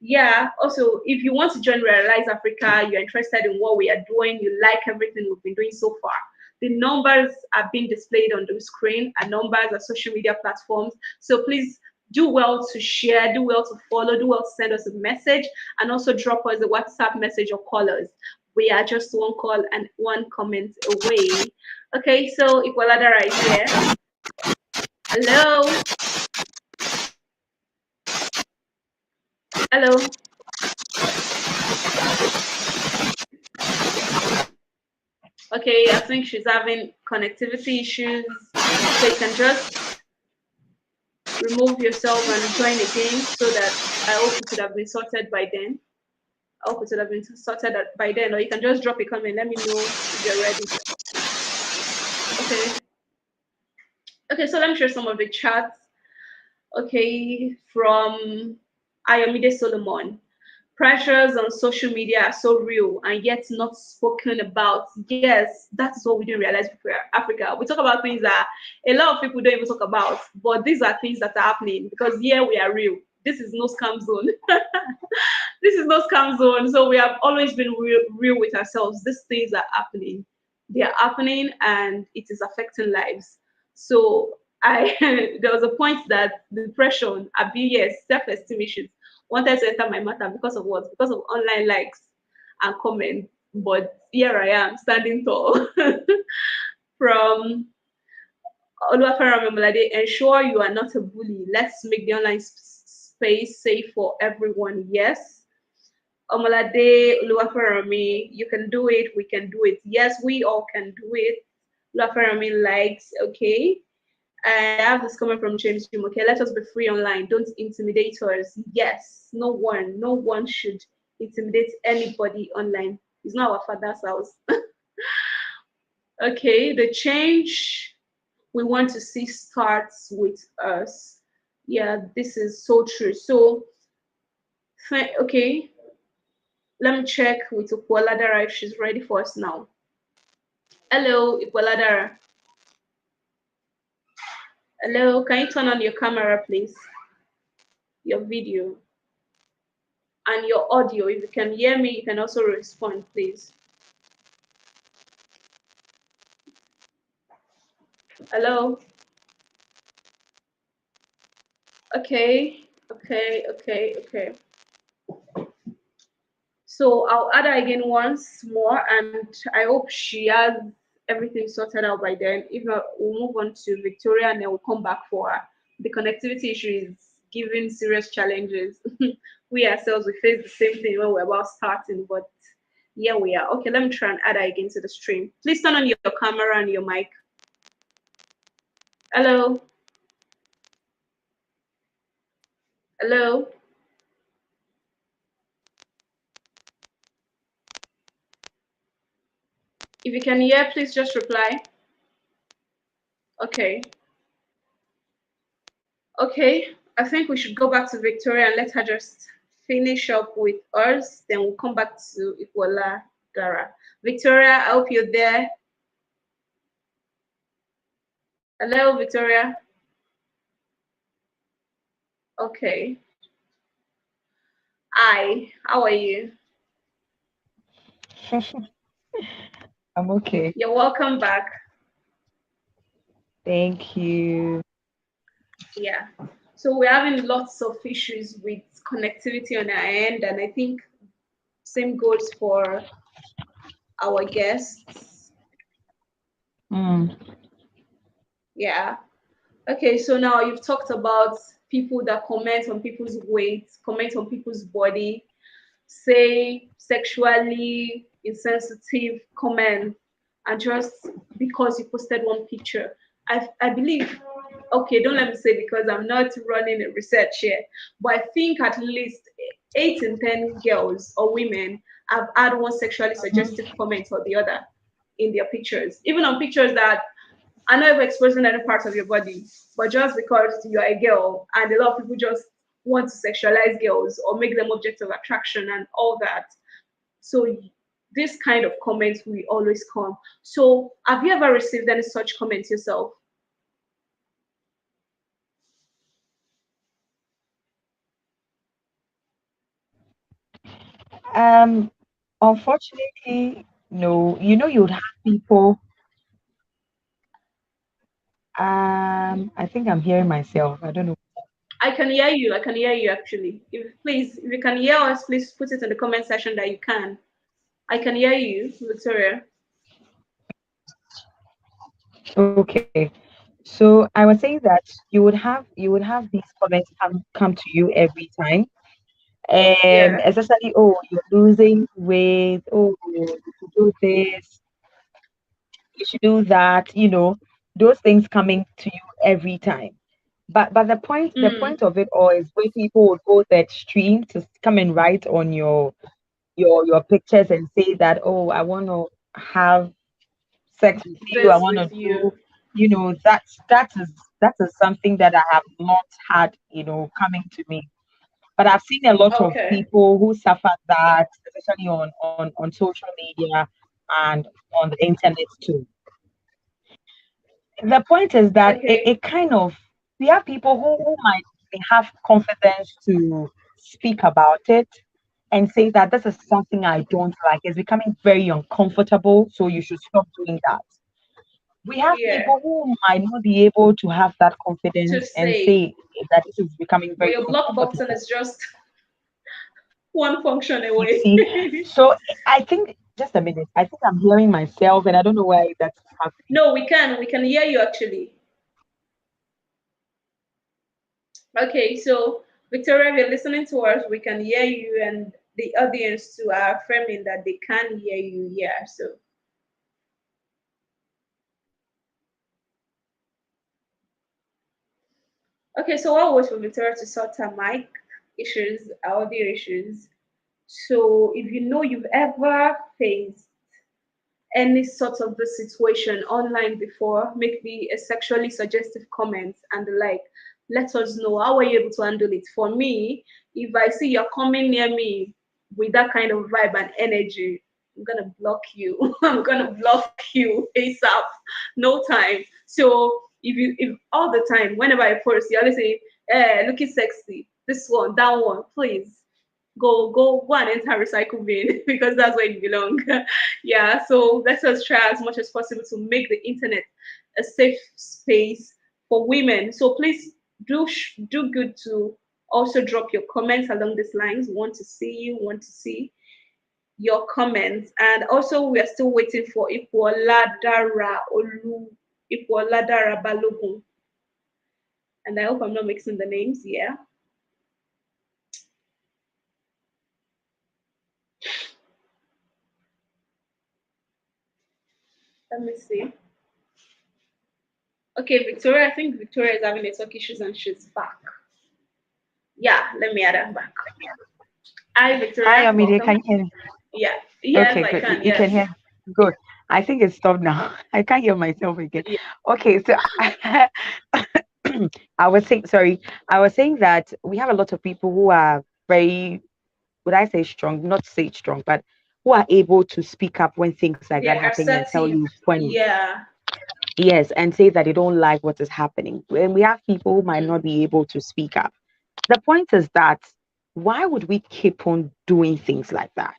Yeah, also, if you want to join Rhealyz Africa, you're interested in what we are doing, you like everything we've been doing so far. The numbers are being displayed on the screen, and numbers are social media platforms. So please do well to share, do well to follow, do well to send us a message, and also drop us a WhatsApp message or call us. We are just one call and one comment away. Okay, so Ipooladara is here. Hello. Hello. Okay, I think she's having connectivity issues. So you can just remove yourself and join again so that I hope it would have been sorted by then. I hope it would have been sorted by then, or you can just drop a comment. Let me know if you're ready. Okay. Okay, so let me share some of the chats. Okay, from Ayomide Solomon. Pressures on social media are so real and yet not spoken about. Yes, that's what we didn't realize before Africa. We talk about things that a lot of people don't even talk about, but these are things that are happening because here we are real. This is no scam zone. This is no scam zone. So we have always been real with ourselves. These things are happening. They are happening and it is affecting lives. So I there was a point that depression, abuse, self-esteem issues wanted to enter my matter because of what? Because of online likes and comments. But here I am standing tall. From Oluwaferami, ensure you are not a bully. Let's make the online space safe for everyone. Yes. Omalade Oluwaferami, you can do it. We can do it. Yes, we all can do it. Oluwaferami likes. Okay. I have this comment from James Jim. Okay, let us be free online. Don't intimidate us. Yes, no one should intimidate anybody online. It's not our father's house. Okay, the change we want to see starts with us. Yeah, this is so true. So, okay, let me check with Ipooladara if she's ready for us now. Hello, Ipooladara. Hello, can you turn on your camera, please? Your video. And your audio. If you can hear me, you can also respond, please. Hello? Okay. So I'll add her again once more, and I hope she has everything sorted out by then. If not, we'll move on to Victoria, and then we'll come back for her. The connectivity issue is given serious challenges. We ourselves, we face the same thing when we're about starting, but yeah, we are. Okay, let me try and add her again to the stream. Please turn on your camera and your mic. Hello. Hello. If you can hear, please just reply. Okay. Okay, I think we should go back to Victoria and let her just finish up with us. Then we'll come back to Ipooladara. Victoria, I hope you're there. Hello, Victoria. Okay. Hi, how are you? I'm okay. You're welcome back. Thank you. Yeah. So we're having lots of issues with connectivity on our end, and I think same goes for our guests. Yeah. Okay, so now you've talked about people that comment on people's weight, comment on people's body, say sexually insensitive comment, and just because you posted one picture. I believe, okay, don't let me say because I'm not running a research here, but I think at least 8 in 10 girls or women have had one sexually suggestive comment or the other in their pictures, even on pictures that are not even exposing any part of your body, but just because you're a girl and a lot of people just want to sexualize girls or make them objects of attraction and all that. So this kind of comments will always come. So have you ever received any such comments yourself? Um, Unfortunately, no. You know, you'd have people. I think I'm hearing myself. I don't know. I can hear you. I can hear you actually. If you can hear us, please put it in the comment section that you can. I can hear you, Victoria. Okay. So I was saying that you would have these comments come to you every time. Yeah. Especially, oh, you're losing weight, oh, you should do this, you should do that, those things coming to you every time. But the point of it all is where people would go the extreme to come and write on your pictures and say that, oh, I want to have sex with you, I This want to with you. do, that is something that I have not had, coming to me. But I've seen a lot of Okay. people who suffer that, especially on social media and on the internet too. The point is that it, Okay. it kind of, we have people who might have confidence to speak about it and say that this is something I don't like. It's becoming very uncomfortable, so you should stop doing that. We have Yeah. people who might not be able to have that To confidence and say, say that this is becoming but very your block button uncomfortable. is just one function You away. see, so I think, just a minute, I think I'm hearing myself, and I don't know why that's happening. No, we can hear you actually. Okay, so Victoria, if you're listening to us, we can hear you, and the audience too are affirming that they can hear you. Yeah, so okay, so I'll wait for Victoria to sort her mic issues, audio issues. So if you know you've ever faced any sort of this situation online before, maybe a sexually suggestive comment and the like, let us know how are you able to handle it. For me, if I see you're coming near me with that kind of vibe and energy, I'm gonna block you. I'm gonna block you ASAP. No time. So if all the time, whenever I post, you always say, looking sexy, this one, that one, please go and enter recycle bin because that's where you belong. Yeah, so let us try as much as possible to make the internet a safe space for women. So please do good to also drop your comments along these lines. We want to see you, want to see your comments. And also we are still waiting for Ipooladara Balogun. And I hope I'm not mixing the names. Yeah. Let me see. Okay, Victoria. I think Victoria is having network issues and she's back. Yeah, let me add her back. Hi, Hi, Victoria. Amide, can Welcome. you hear me? Yeah. Yes, Okay, I good. can. You can Yes. hear me. Good. I think it's stopped now. I can't hear myself again. Yeah. Okay, so I was saying that we have a lot of people who are very, would I say strong, not say strong, but who are able to speak up when things like that They're happen and tell assertive. you when, Yeah. yes, and say that they don't like what is happening. And we have people who might Mm, not be able to speak up. The point is that why would we keep on doing things like that?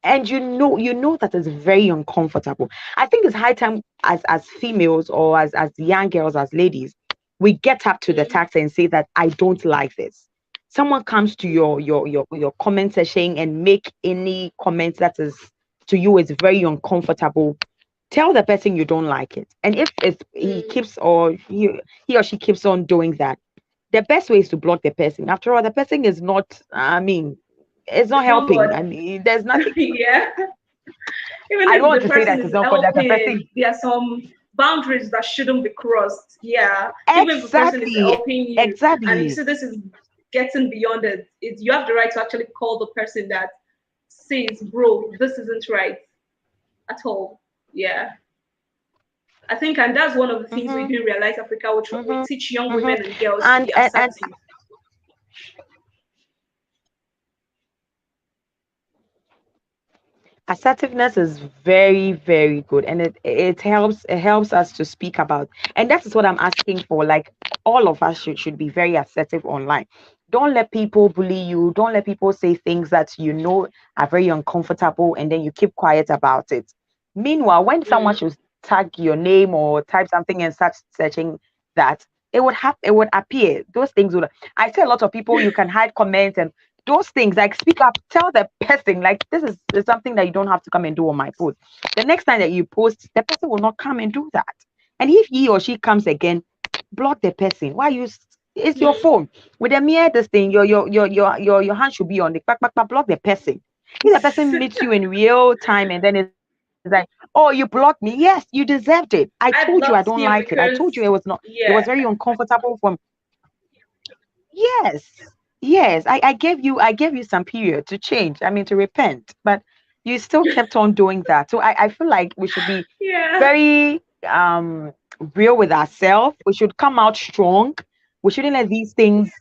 And you know that is very uncomfortable. I think it's high time as females or as young girls, as ladies, we get up to the mm, task and say that I don't like this. Someone comes to your comment section and make any comments that is to you is very uncomfortable. Tell the person you don't like it. And if it's, he mm. keeps or he or she keeps on doing that, the best way is to block the person. After all, the person is not, I mean, it's not It's not helping. good. I mean, there's nothing. Yeah. Even I don't if want the to say person that it's is not good. That the helping, person, there are some boundaries that shouldn't be crossed. Yeah. Even if the person is exactly, helping you and you exactly. see this is getting beyond it, you have the right to actually call the person that says, bro, this isn't right at all. Yeah. I think, and that's one of the things we Mm-hmm, do in Rhealyz Africa. We mm-hmm, teach young mm-hmm. women and girls to And, be and assertive. assertiveness is very, very good, and it helps us to speak about, and that is what I'm asking for. Like, all of us should be very assertive online. Don't let people bully you. Don't let people say things that you know are very uncomfortable, and then you keep quiet about it. Meanwhile, when someone Mm. should tag your name or type something and start searching that, it would appear. Those things would. I see a lot of people, you can hide comments and those things, like speak up, tell the person, like, this is something that you don't have to come and do on my post. The next time that you post, the person will not come and do that. And if he or she comes again, block the person. Why you it's your Mm. phone. With a mere this thing, your hand should be on the block the person. If the person meets you in real time and then it's like, oh, you blocked me. Yes, you deserved it. I told you I I don't like blocked it. I you told you because, it was very yeah. uncomfortable from. Yes, yes. I gave you some period to change. I mean, to repent, but you still kept on doing that. So I feel like we should be Yeah. very real with ourselves. We should come out strong. We shouldn't let these things,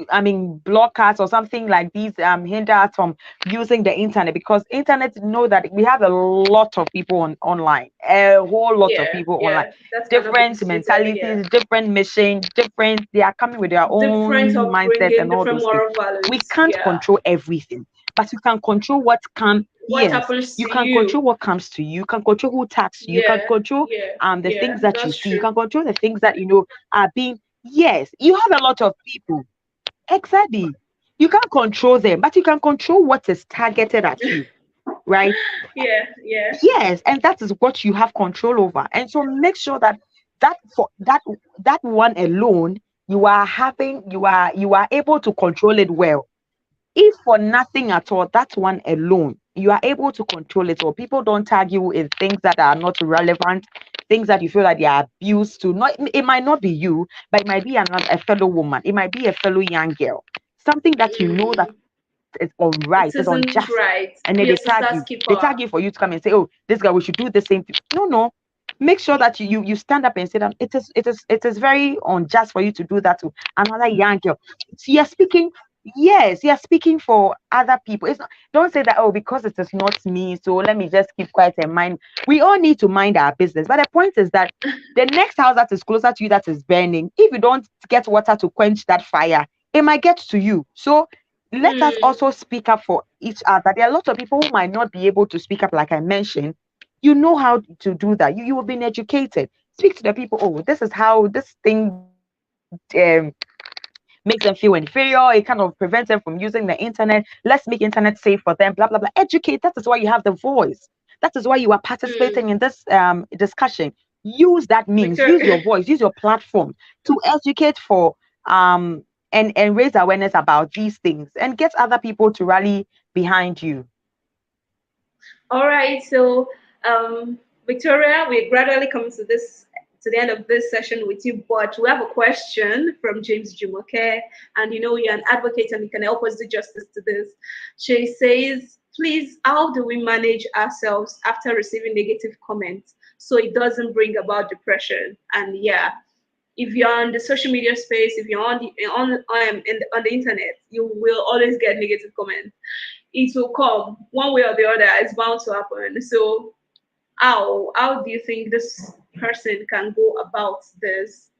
I mean, block us or something like these hinder us from using the internet, because internet know that we have a lot of people online, a whole lot of Yeah. people online, Yeah. That cannot be different disputed. Yeah. mentalities, different mission, different, they are coming with their Different own mindset upbringing, and all different those things. moral We values. can't Yeah. control everything, but you can control what can. What Yes, happens you to can you? control what comes to you. You can control who tax you. You can Yeah. control Yeah. the Yeah. things that you That's see. You true. can control the things that are being. Yes, you have a lot of people. Exactly. You can't control them, but you can control what is targeted at you, right? Yeah. Yeah. Yes, and that is what you have control over. And so make sure that that one alone, you are able to control it well. If for nothing at all, that one alone, you are able to control it. So people don't tag you in things that are not relevant, things that you feel like they are abused to. Not, it might not be you, but it might be another a fellow woman. It might be a fellow young girl. Something that you know that Mm. is unright, It is isn't unjust. right. And then Be a they tag sister's you. They keeper. tag you for you to come and say, oh, this guy, we should do the same thing. No, no. Make sure that you stand up and say that it is very unjust for you to do that to another young girl. So you're speaking, yes, you're speaking for other people. It's not, don't say that, oh, because it is not me, so let me just keep quiet and mind. We all need to mind our business. But the point is that the next house that is closer to you that is burning, if you don't get water to quench that fire, it might get to you. So let us Mm. also speak up for each other. There are lots of people who might not be able to speak up, like I mentioned. You know how to do that. You have been educated. Speak to the people. Oh, this is how this thing makes them feel inferior. It kind of prevents them from using the internet. Let's make internet safe for them. Blah blah blah. Educate. That is why you have the voice. That is why you are Mm. participating in this discussion. Use that means. Victor. Use your voice. Use your platform to educate for um and raise awareness about these things and get other people to rally behind you. All right. So, um, Victoria, we're gradually coming to the end of this session with you, but we have a question from James Jumoke, and you're an advocate and you can help us do justice to this. She says, please, how do we manage ourselves after receiving negative comments so it doesn't bring about depression? And yeah, if you're on the social media space, if you're on the internet, you will always get negative comments. It will come one way or the other. It's bound to happen. So how do you think this person can go about this?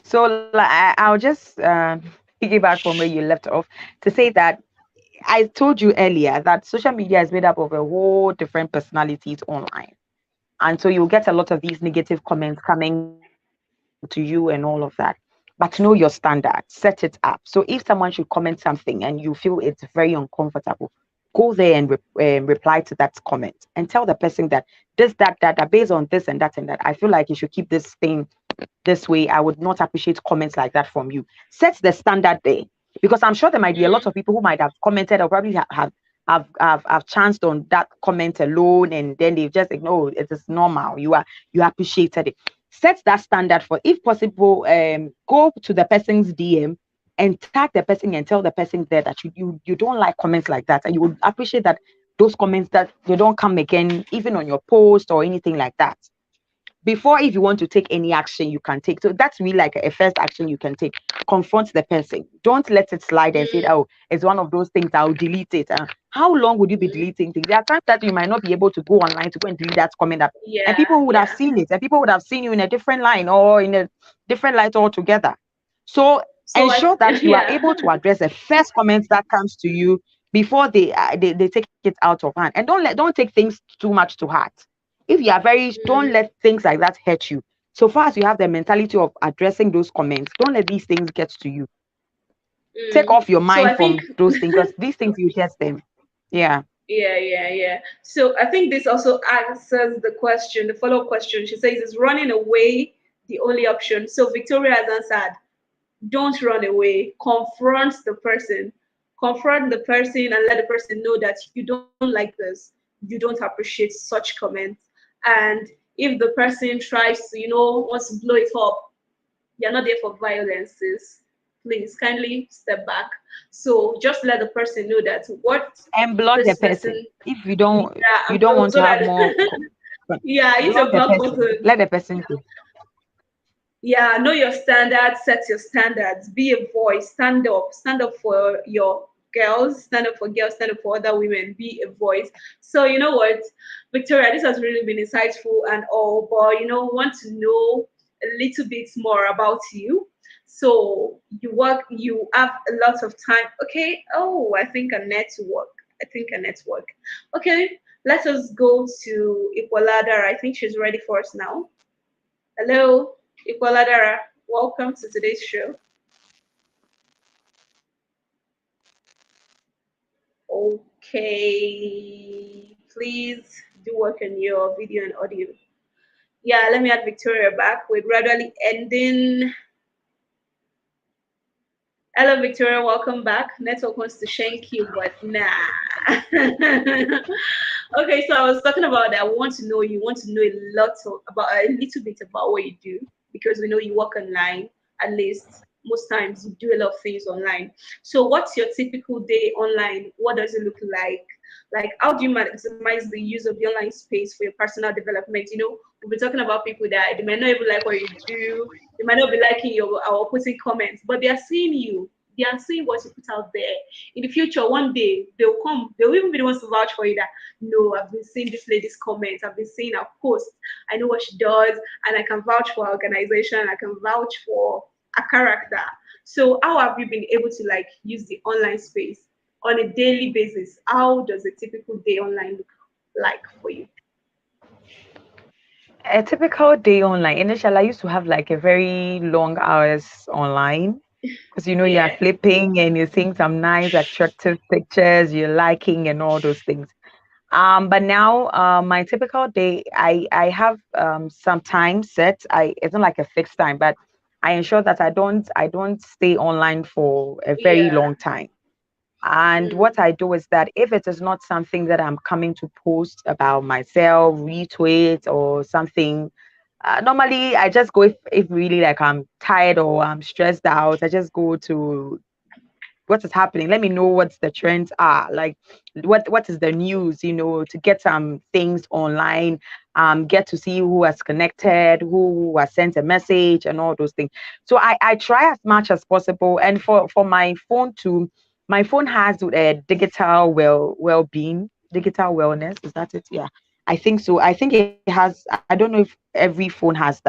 So I'll just piggyback from where you left off to say that I told you earlier that social media is made up of a whole different personalities online. And so you'll get a lot of these negative comments coming to you and all of that. But know your standard, set it up. So if someone should comment something and you feel it's very uncomfortable, go there and reply to that comment and tell the person that this, that, based on this and that, I feel like you should keep this thing this way. I would not appreciate comments like that from you. Set the standard there, because I'm sure there might be a lot of people who might have commented or probably have chanced on that comment alone, and then they've just ignored it. Is normal. You appreciated it. Set that standard for, if possible, go to the person's DM and tag the person and tell the person there that you don't like comments like that, and you would appreciate that those comments that they don't come again, even on your post or anything like that. Before, if you want to take any action, you can take. So that's really like a first action you can take. Confront the person. Don't let it slide and say, oh, it's one of those things, I'll delete it. How long would you be deleting things? There are times that you might not be able to go online to go and delete that comment up. Yeah, and people would have seen it, and people would have seen you in a different line or in a different light altogether. So ensure that you are able to address the first comment that comes to you before they take it out of hand. And don't take things too much to heart. If you are very, don't let things like that hurt you. So far as you have the mentality of addressing those comments, don't let these things get to you. Take off your mind from those things, because these things, you hear them. Yeah. Yeah. So I think this also answers the question, the follow-up question. She says, is running away the only option? So Victoria has answered, don't run away. Confront the person and let the person know that you don't like this. You don't appreciate such comments. And if the person tries to, wants to blow it up, you're not there for violences. Please kindly step back. So just let the person know that and block the person. If you don't want to have more. Yeah, use a block button. Let the person go. Yeah, know your standards, set your standards, be a voice, stand up for your girls, stand up for girls, stand up for other women, be a voice. So you know what, Victoria, this has really been insightful and all, but want to know a little bit more about you. So you have a lot of time. Okay. Oh, I think a network. Okay, let us go to Ipooladara. I think she's ready for us now. Hello. Ipooladara, welcome to today's show. Okay, please do work on your video and audio. Yeah, let me add Victoria back. We're gradually ending. Hello, Victoria, welcome back. Network wants to shank you, but nah. Okay, so I was talking about that. I want to know you want to know a little bit about what you do, because we know you work online. At least most times you do a lot of things online. So what's your typical day online? What does it look like? Like, how do you maximize the use of the online space for your personal development? We've been talking about people that they might not even like what you do. They might not be liking our putting comments, but they are seeing you. They are seeing what you put out there. In the future, one day they'll come. They'll even be the ones to vouch for you. That no, I've been seeing this lady's comments. I've been seeing her posts. I know what she does, and I can vouch for her organization. I can vouch for a character. So how have you been able to use the online space on a daily basis? How does a typical day online look like for you? A typical day online. Initially, I used to have a very long hours online, because you're flipping and you're seeing some nice, attractive pictures, you're liking and all those things. But now, my typical day, I have some time set. It's not like a fixed time, but I ensure that I don't stay online for a very Yeah. long time. And Mm. what I do is that if it is not something that I'm coming to post about myself, retweet or something, normally I just go if really like I'm tired or I'm stressed out, I just go to what is happening. Let me know what the trends are, like what is the news, to get some things online, get to see who has connected, who has sent a message and all those things. So I try as much as possible. And for my phone too, my phone has a digital digital wellness. Is that it? Yeah, I think so. I think it has, I don't know if every phone has that, but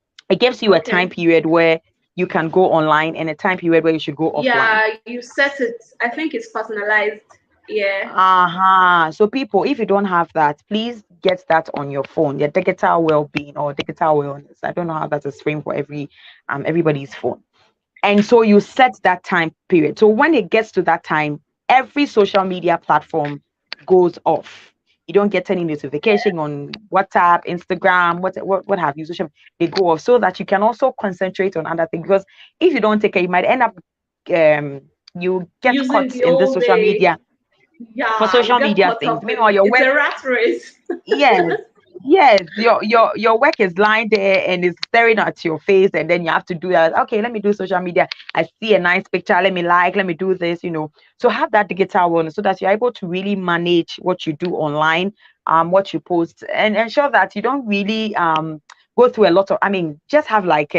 it gives you a time Okay. period where you can go online and a time period where you should go offline. Yeah, you set it. I think it's personalized. Yeah. Uh-huh. So people, if you don't have that, please get that on your phone. Your digital well-being or digital wellness. I don't know how that is framed for everybody's phone. And so you set that time period. So when it gets to that time, every social media platform goes off. You don't get any notification on WhatsApp, Instagram, what have you, social, they go off so that you can also concentrate on other things. Because if you don't take care, you might end up um you get Using caught the in the whole social day. media for Yeah, you social get media caught things. up Meanwhile, in your it's work, a rat race. yes, yes, your work is lying there and it's staring at your face, and then you have to do that. Okay, let me do social media. I see a nice picture, let me like, let me do this. So have that digital awareness so that you're able to really manage what you do online, what you post, and ensure that you don't really go through a lot of, just have like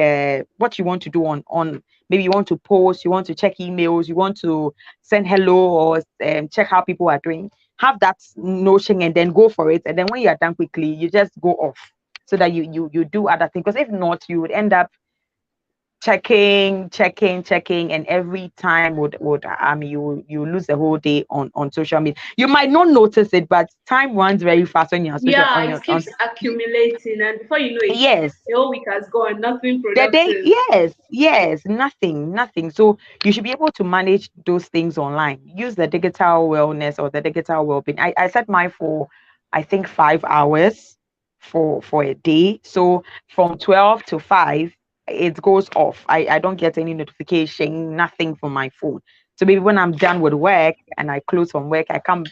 what you want to do on maybe you want to post, you want to check emails, you want to send hello or check how people are doing. Have that notion and then go for it. And then when you are done quickly, you just go off so that you do other things. Because if not, you would end up checking, and every time would you lose the whole day on social media. You might not notice it, but time runs very fast when you're on social Yeah, on it your on keeps accumulating, and before you know it, yes. the whole week has gone. Nothing The day, productive. yes, nothing. So you should be able to manage those things online. Use the digital wellness or the digital well-being. I set mine for, I think, 5 hours for a day. So from 12 to 5, it goes off. I don't get any notification, nothing from my phone. So maybe when I'm done with work and I close from work, I come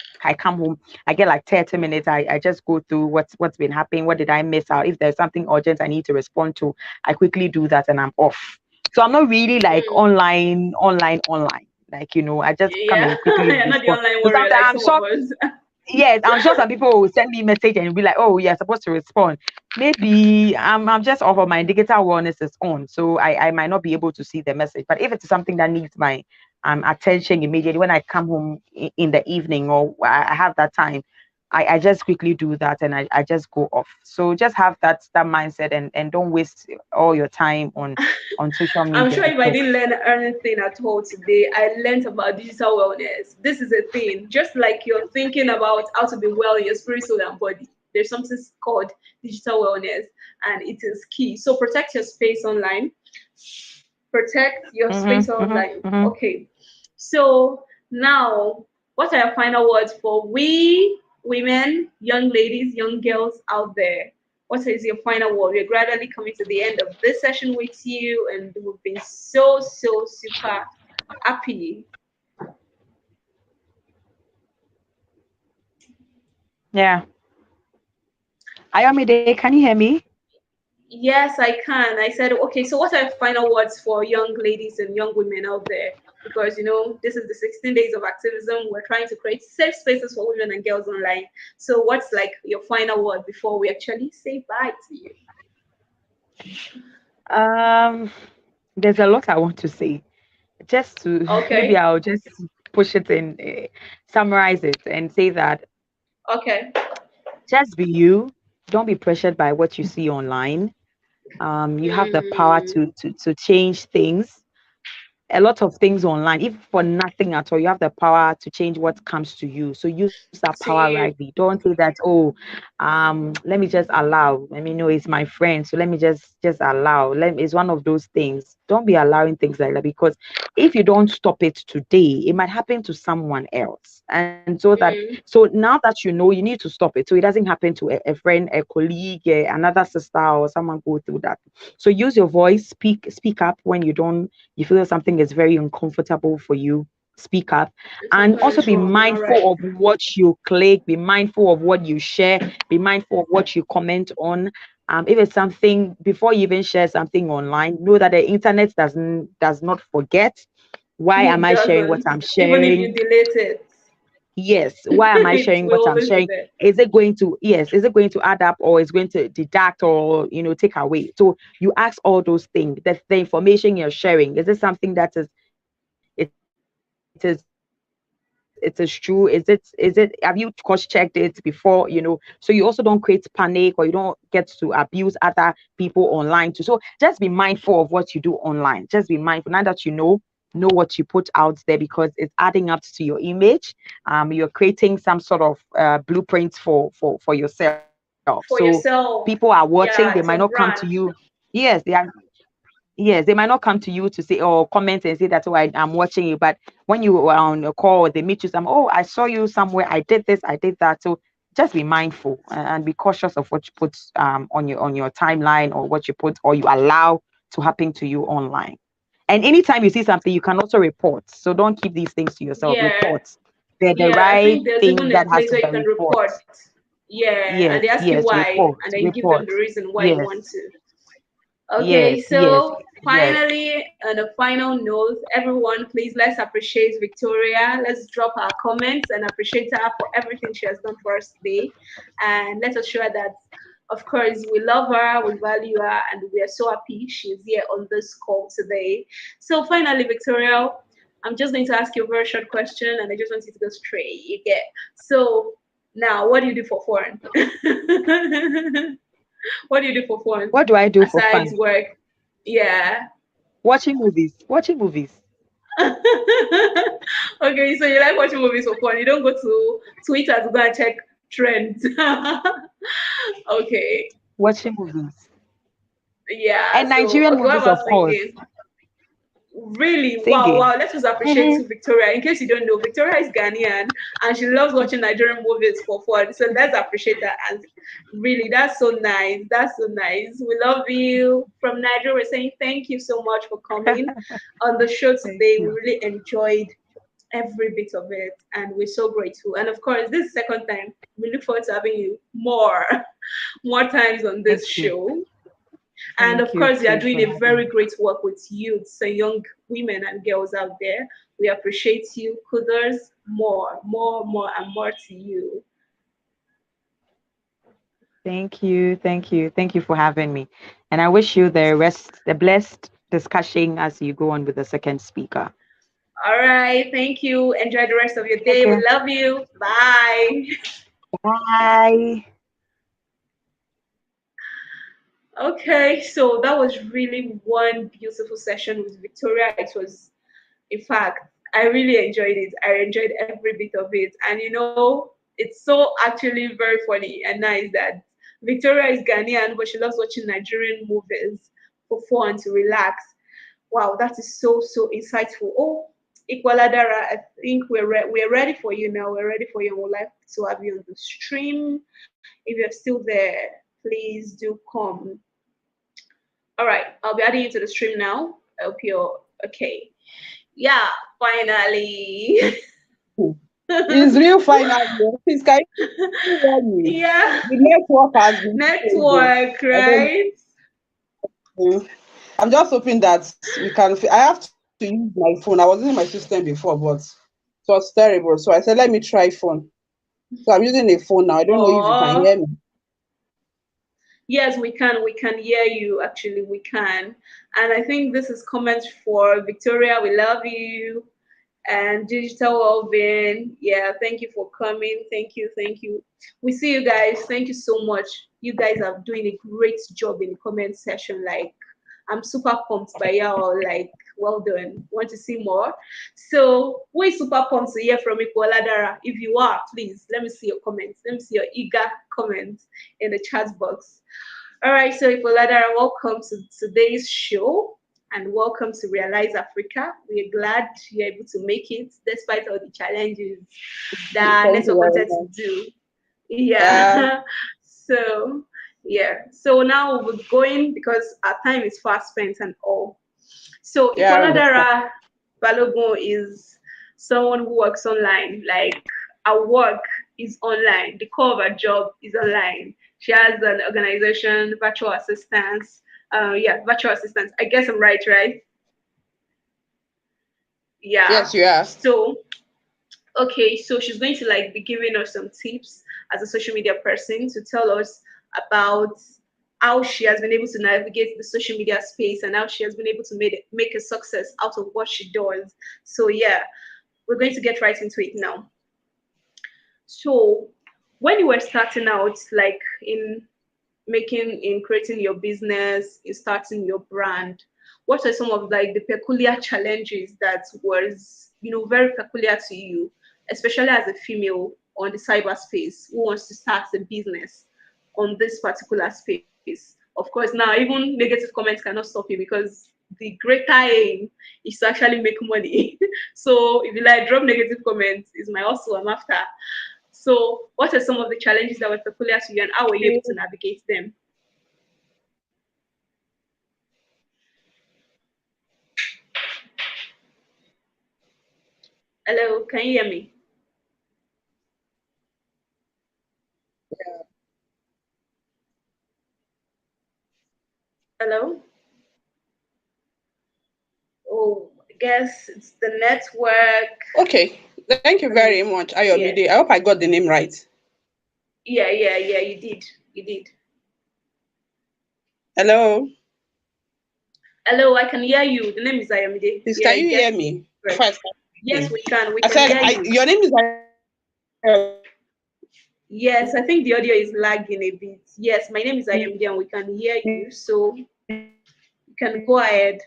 home, I get like 30 minutes. I just go through what's been happening, what did I miss out? If there's something urgent I need to respond to, I quickly do that and I'm off. So I'm not really like Mm. online. Like, I just come Yeah, and quickly you're not the respond. online So warrior sometimes like I'm some of sure, us. yes, I'm sure some people will send me a message and be like, oh, you're supposed to respond. Maybe I'm just off of my digital awareness is on. So I might not be able to see the message. But if it's something that needs my attention immediately when I come home in the evening or I have that time, I just quickly do that and I just go off. So just have that mindset and don't waste all your time on social I'm media. sure if I So didn't learn anything at all today, I learned about digital wellness. This is a thing. Just like you're thinking about how to be well in your spirit, soul, and body, there's something called digital wellness, and it is key. So protect your space online. Protect your mm-hmm, space mm-hmm, online. mm-hmm. Okay. So now, what are your final words for we women, young ladies, young girls out there? What is your final word? We're gradually coming to the end of this session with you, and we've been so super happy. Yeah. Ayomide, can you hear me? Yes, I can. I said, okay, so what are your final words for young ladies and young women out there? Because, this is the 16 days of activism. We're trying to create safe spaces for women and girls online. So, what's like your final word before we actually say bye to you? Um, there's a lot I want to say. Just to maybe Okay. I'll just push it and summarize it and say that Okay. just be you. Don't be pressured by what you see online. You have the power Mm, to change things. a lot of things online, if for nothing at all, you have the power to change what comes to you. So use that power See you. rightly. Don't say that, oh, let me just allow. I mean, no, it's my friend, so let me just allow. It's one of those things. Don't be allowing things like that, because if you don't stop it today, it might happen to someone else. And Mm, so now that you know, you need to stop it so it doesn't happen to a friend, a colleague, another sister, or someone go through that. So use your voice, speak up when you feel something is very uncomfortable for you. Speak up, and something also is be wrong. All right. mindful of what you click, be mindful of what you share, be mindful of what you comment on. If it's something, before you even share something online, know that the internet does not forget. Why am It I sharing what doesn't. I'm Even if you sharing? delete it, Yes, why am I it sharing what will I'm always be sharing? there. Is it going to add up, or is going to deduct, or take away? So you ask all those things. The information you're sharing, is it something that it is true? Have you cross-checked it before? So you also don't create panic, or you don't get to abuse other people online too. So just be mindful of what you do online. Just be mindful. Now that know what you put out there, because it's adding up to your image. You're creating some sort of blueprint for yourself. So For people are yourself. watching, they might not Yeah, come it's to a you. brand. Yes, yes, they might not come to you to say, or comment and say that, oh, I'm watching you. But when you are on a call, they meet you some, oh, I saw you somewhere, I did this, I did that. So just be mindful, and be cautious of what you put on your timeline, or what you put or you allow to happen to you online. And anytime you see something, you can also report. So don't keep these things to yourself. Yeah. Report. They're the Yeah, I right think there's thing even a that has place to where be you can report. report. Yeah, and Yes, they ask you yes, why, report, and then you give them report. the reason why you Yes, want to. yes, Okay, yes, so yes. finally, on a final note, everyone, please let's appreciate Victoria. Let's drop our comments and appreciate her for everything she has done for us today. And let us show her that, of course, we love her, we value her, and we are so happy she's here on this call today. So finally, Victoria, I'm just going to ask you a very short question, and I just want you to go straight. You get so now, what do you do for fun? What do you do for fun What do I do for aside fun? work? Yeah. Watching movies. Watching movies. Okay, so you like watching movies for fun. You don't go to Twitter to go and check trends. Okay. Watching movies. Yeah. And So Nigerian okay, what movies, of about course. singing? Really? Wow, Singing. wow. Let's just appreciate to Victoria. In case you don't know, Victoria is Ghanaian and she loves watching Nigerian movies for fun. So let's appreciate that. And really, that's so nice. That's so nice. We love you. From Nigeria, we're saying thank you so much for coming on the show Thank today. We you. really enjoyed every bit of it and we're so grateful. And of course, this is the second time. We look forward to having you more times on Thank this you. show. And Thank of you course, you are too doing for a having very me. great work with youths and young women and girls out there. We appreciate you. Kudos more, and more to you. Thank you. Thank you. Thank you for having me. And I wish you the blessed discussion as you go on with the second speaker. All right. Thank you. Enjoy the rest of your Take day. We care. love you. Bye. Bye. Okay. So that was really one beautiful session with Victoria. It was, in fact, I really enjoyed it. I enjoyed every bit of it. And it's so actually very funny and nice that Victoria is Ghanaian, but she loves watching Nigerian movies for fun to relax. Wow, that is so insightful. Oh, Ipooladara, I think we're ready for you now. We're ready for you. We'd like to have you on the stream. If you're still there, please do come. All right, I'll be adding you to the stream now. I hope you're okay. Yeah, finally. It's real final. Please, can you hear me? Yeah, The network has been stable. network, I don't right? know. I'm just hoping that we can. I have to use my phone. I was using my system before, but it was terrible. So I said, let me try phone. So I'm using a phone now. I don't know if you can Oh, hear me. yes, we can. We can hear you. Actually, we can. And I think this is comment for Victoria. We love you. And digital well-being. Yeah, thank you for coming. Thank you. We see you guys. Thank you so much. You guys are doing a great job in the comment section. Like, I'm super pumped by y'all. Like, Well done. Want to see more? So we're super pumped to hear from Ipooladara. If you are, please let me see your comments. Let me see your eager comments in the chat box. All right, so Ipooladara, welcome to today's show and welcome to Rhealyz Africa. We're glad you're able to make it despite all the challenges that Thank you network very wanted to much. do. Yeah. So yeah. So now we're going because our time is fast spent and all. So Yeah, I understand. Ipooladara Balogun is someone who works online. Like our work is online. The core of our job is online. She has an organization, virtual assistants. Yeah, virtual assistants. I guess I'm right, right? Yeah. Yes, you are. So okay, so she's going to like be giving us some tips as a social media person to tell us about how she has been able to navigate the social media space and how she has been able to make a success out of what she does. So yeah, we're going to get right into it now. So when you were starting out, like in creating your business, in starting your brand, what are some of like the peculiar challenges that was very peculiar to you, especially as a female on the cyberspace who wants to start a business on this particular space? Of course, now even negative comments cannot stop you because the greater aim is to actually make money. So if you like drop negative comments, is my also I'm after. So what are some of the challenges that were peculiar to you and how were you able to navigate them? Hello, can you hear me? Hello? Oh, I guess it's the network. Okay. Thank you Let me very see. much, Yeah. Ayomide. I hope I got the name right. Yeah, you did. You did. Hello. Hello, I can hear you. The name is Ayomide. Please, Yeah, can you you hear get me? right. Before I start Yes, speaking. we can. We I can said, hear you. your name is Yes, I think the audio is lagging a bit. Yes, my name is Ayomide and we can hear you. So you can go ahead.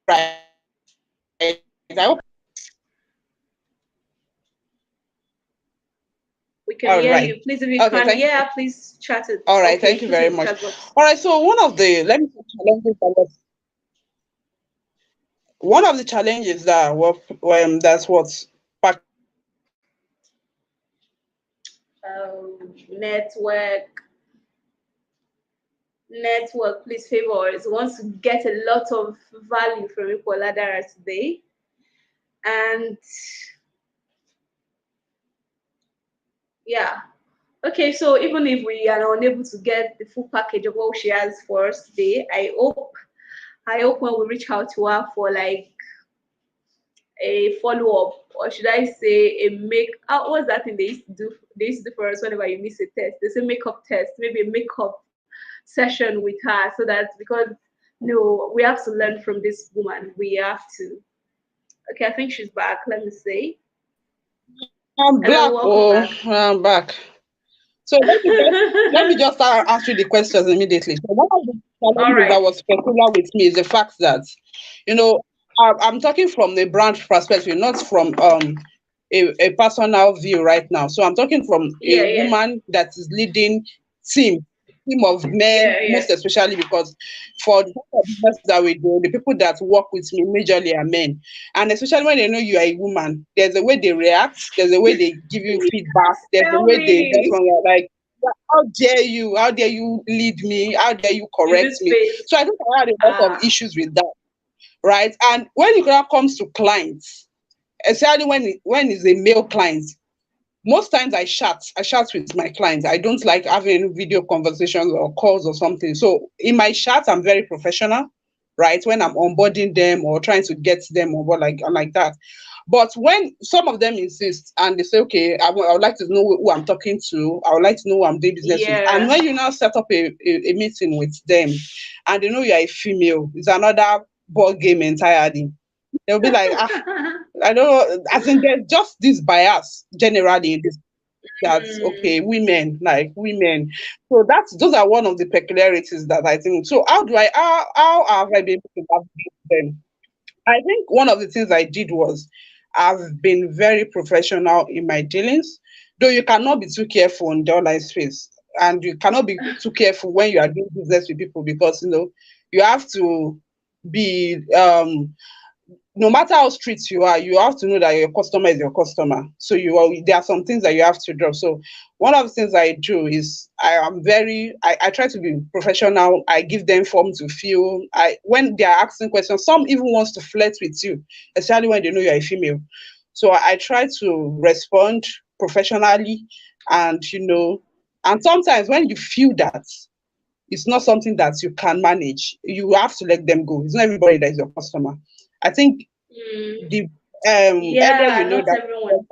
right. I hope. We can All hear right. you. Please, if you Okay. can Thank you. hear, please chat it. All right. Okay, Thank you put it very in the much. chat box. All right. So one of the challenges that that's what's Network. Network, please favor us. Wants to get a lot of value from Ipooladara today. And yeah. Okay, so even if we are unable to get the full package of what she has for us today, I hope when we reach out to her for like a follow-up, or should I say a what's that thing they used to do for us whenever you miss a test? They say makeup test, maybe a makeup session with her, so that because no, we have to learn from this woman. We have to. Okay, I think she's back. Let me see. I'm Hello, black. welcome Oh, back. I'm back. So let me just start answering the questions immediately. So one of the All challenges that right. was peculiar with me is the fact that, you know, I'm talking from the brand perspective, not from a personal view right now. So I'm talking from a Yeah, yeah, woman that is leading team team of men, yeah, yeah. most especially because for the type of business that we do, the people that work with me majorly are men. And especially when they know you are a woman, there's a way they react, there's a way they give you feedback, Yes, there's a tell way they me. respond. You're like, how dare you? How dare you lead me? How dare you In correct this me? space. So I think I had a lot of Ah, issues with that, right? And when it now comes to clients, especially when it's a male client, most times I chat with my clients. I don't like having any video conversations or calls or something. So in my chat, I'm very professional, right? When I'm onboarding them or trying to get them on board like that. But when some of them insist and they say, okay, I would like to know who I'm talking to, I would like to know who I'm doing business with. And yeah. when you now set up a meeting with them and they know you're a female, it's another ball game entirely. They'll be like, I don't know, as in there's just this bias generally in this. That's okay, women, like women. So those are one of the peculiarities that I think. So how have I been able to navigate them? I think one of the things I did was I've been very professional in my dealings, though you cannot be too careful in the online space, and you cannot be too careful when you are doing business with people, because you have to be no matter how strict you are, you have to know that your customer is your customer. So there are some things that you have to drop. So one of the things I do is I try to be professional. I give them form to fill. When they are asking questions, some even wants to flirt with you, especially when they know you're a female. So I try to respond professionally, and and sometimes when you feel that it's not something that you can manage, you have to let them go. It's not everybody that is your customer. I think Mm. the earlier Yeah, not that everyone.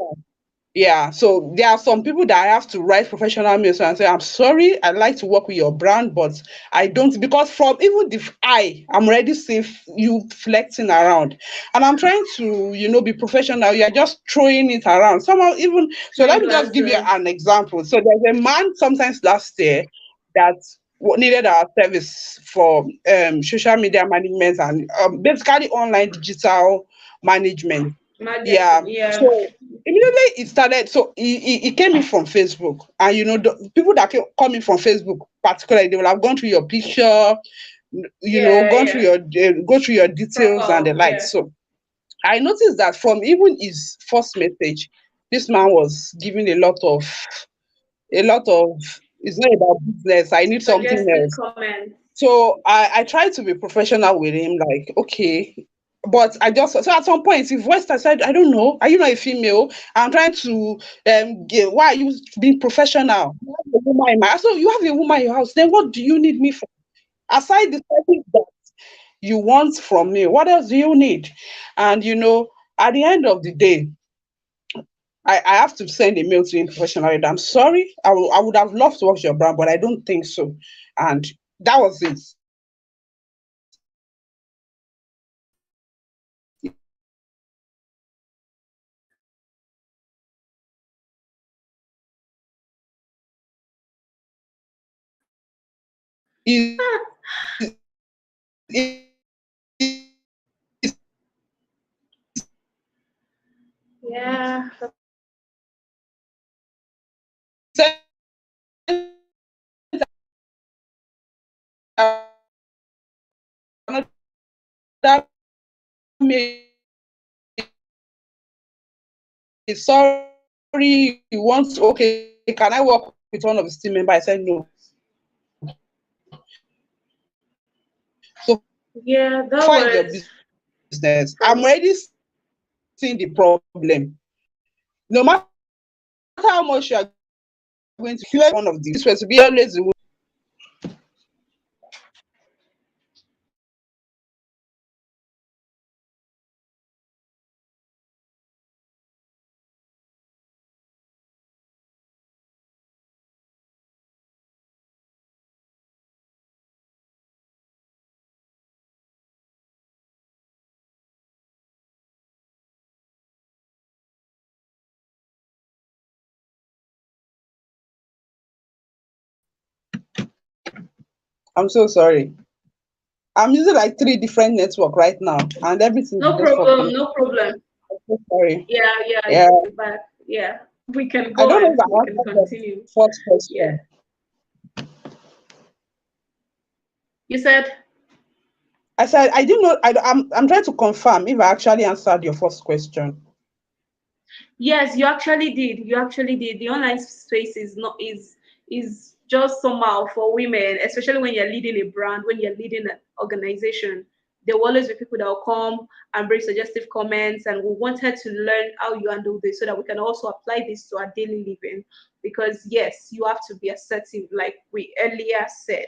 yeah, so there are some people that I have to write professional mails and say, I'm sorry, I'd like to work with your brand, but I don't, because from even the I'm already seeing you flexing around. And I'm trying to, be professional. You're just throwing it around. Somehow even so Throwing let me just give you glasses. an example. So there's a man sometimes last year that needed our service for social media management and basically online digital management. Yeah. Marketing. Yeah. So immediately it started. So he came in from Facebook, and the people that come in from Facebook, particularly, they will have gone through your picture, Yeah, gone through yeah. your go through your details and the Profile. like. Yeah. So I noticed that from even his first message, this man was giving a lot of. It's not about business. I need something Suggestive else. comments. So I try to be professional with him, like, okay. But I just so at some point he voiced, I said, I don't know, are you not a female? I'm trying to why are you being professional? You have a woman in my house. So you have a woman in your house, then what do you need me for? Aside the things that you want from me, what else do you need? And at the end of the day, I have to send a mail to him professionally. I'm sorry. I would have loved to watch your brand, but I don't think so. And that was it. He, he, he Yeah. sent another mail. Sorry, you want to, okay, can I work with one of the team members? I said no. So Yeah, that find your was business. I'm from already seeing the problem. No matter how much you are going to feel, one of these this was to be always the I'm so sorry. I'm using like three different network right now, and everything is no just problem, fucking. no problem. I'm so sorry. Yeah, yeah, Yeah, it's back. Yeah. We can I go don't know on. if We I can answered the continue. first Yeah. question. You said I said I didn't know. I'm trying to confirm if I actually answered your first question. yes, you actually did. You actually did. The online space is not is just somehow for women, especially when you're leading a brand, when you're leading an organization. There will always be people that will come and bring suggestive comments, and we wanted to learn how you handle this so that we can also apply this to our daily living. Because yes, you have to be assertive, like we earlier said.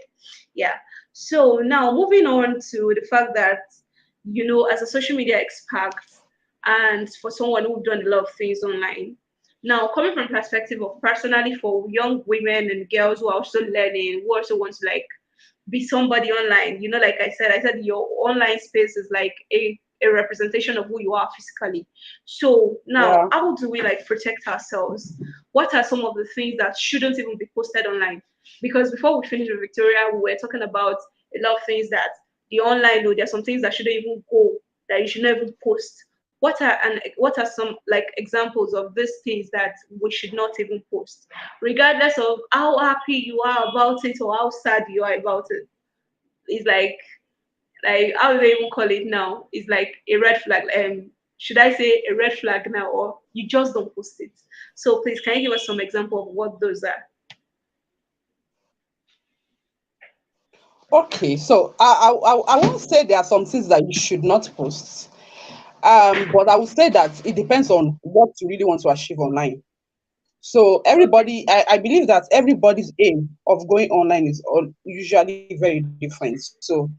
Yeah. So now moving on to the fact that as a social media expert, and for someone who've done a lot of things online. Now, coming from perspective of personally for young women and girls who are also learning, who also want to like be somebody online, like I said your online space is like a representation of who you are physically. So now, Yeah. how do we like protect ourselves? What are some of the things that shouldn't even be posted online? Because before we finish with Victoria, we were talking about a lot of things that the online, there are some things that shouldn't even go, that you should not even post. What are some like examples of these things that we should not even post, regardless of how happy you are about it or how sad you are about it? It's like how do they even call it now? It's like a red flag. Should I say a red flag now, or you just don't post it? So please, can you give us some example of what those are? Okay, so I won't say there are some things that you should not post. But I would say that it depends on what you really want to achieve online. So Okay. I believe that everybody's aim of going online is usually very different. So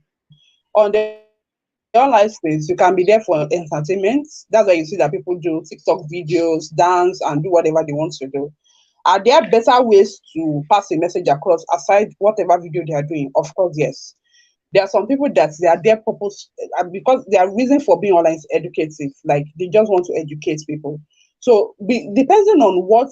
on the online space, you can be there for entertainment. That's why you see that people do TikTok videos, dance, and do whatever they want to do. Are there better ways to pass a message across aside whatever video they are doing? Of course, yes. There are some people that they are there purpose because their reason for being online is educative. Like they just want to educate people. So depending on what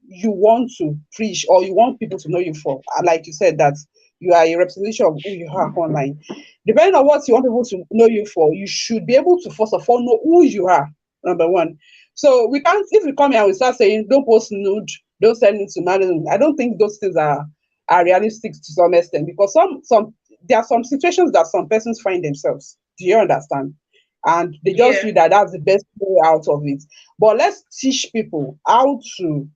you want to preach or you want people to know you for, like you said that you are a representation of who you are online. Depending on what you want people to know you for, you should be able to first of all know who you are. Number one. So we can't if we come here and we start saying don't post nude, don't send it to man. I don't think those things are realistic to some extent because some there are some situations that some persons find themselves. Do you understand? And they just Yeah. feel that that's the best way out of it. But let's teach people how to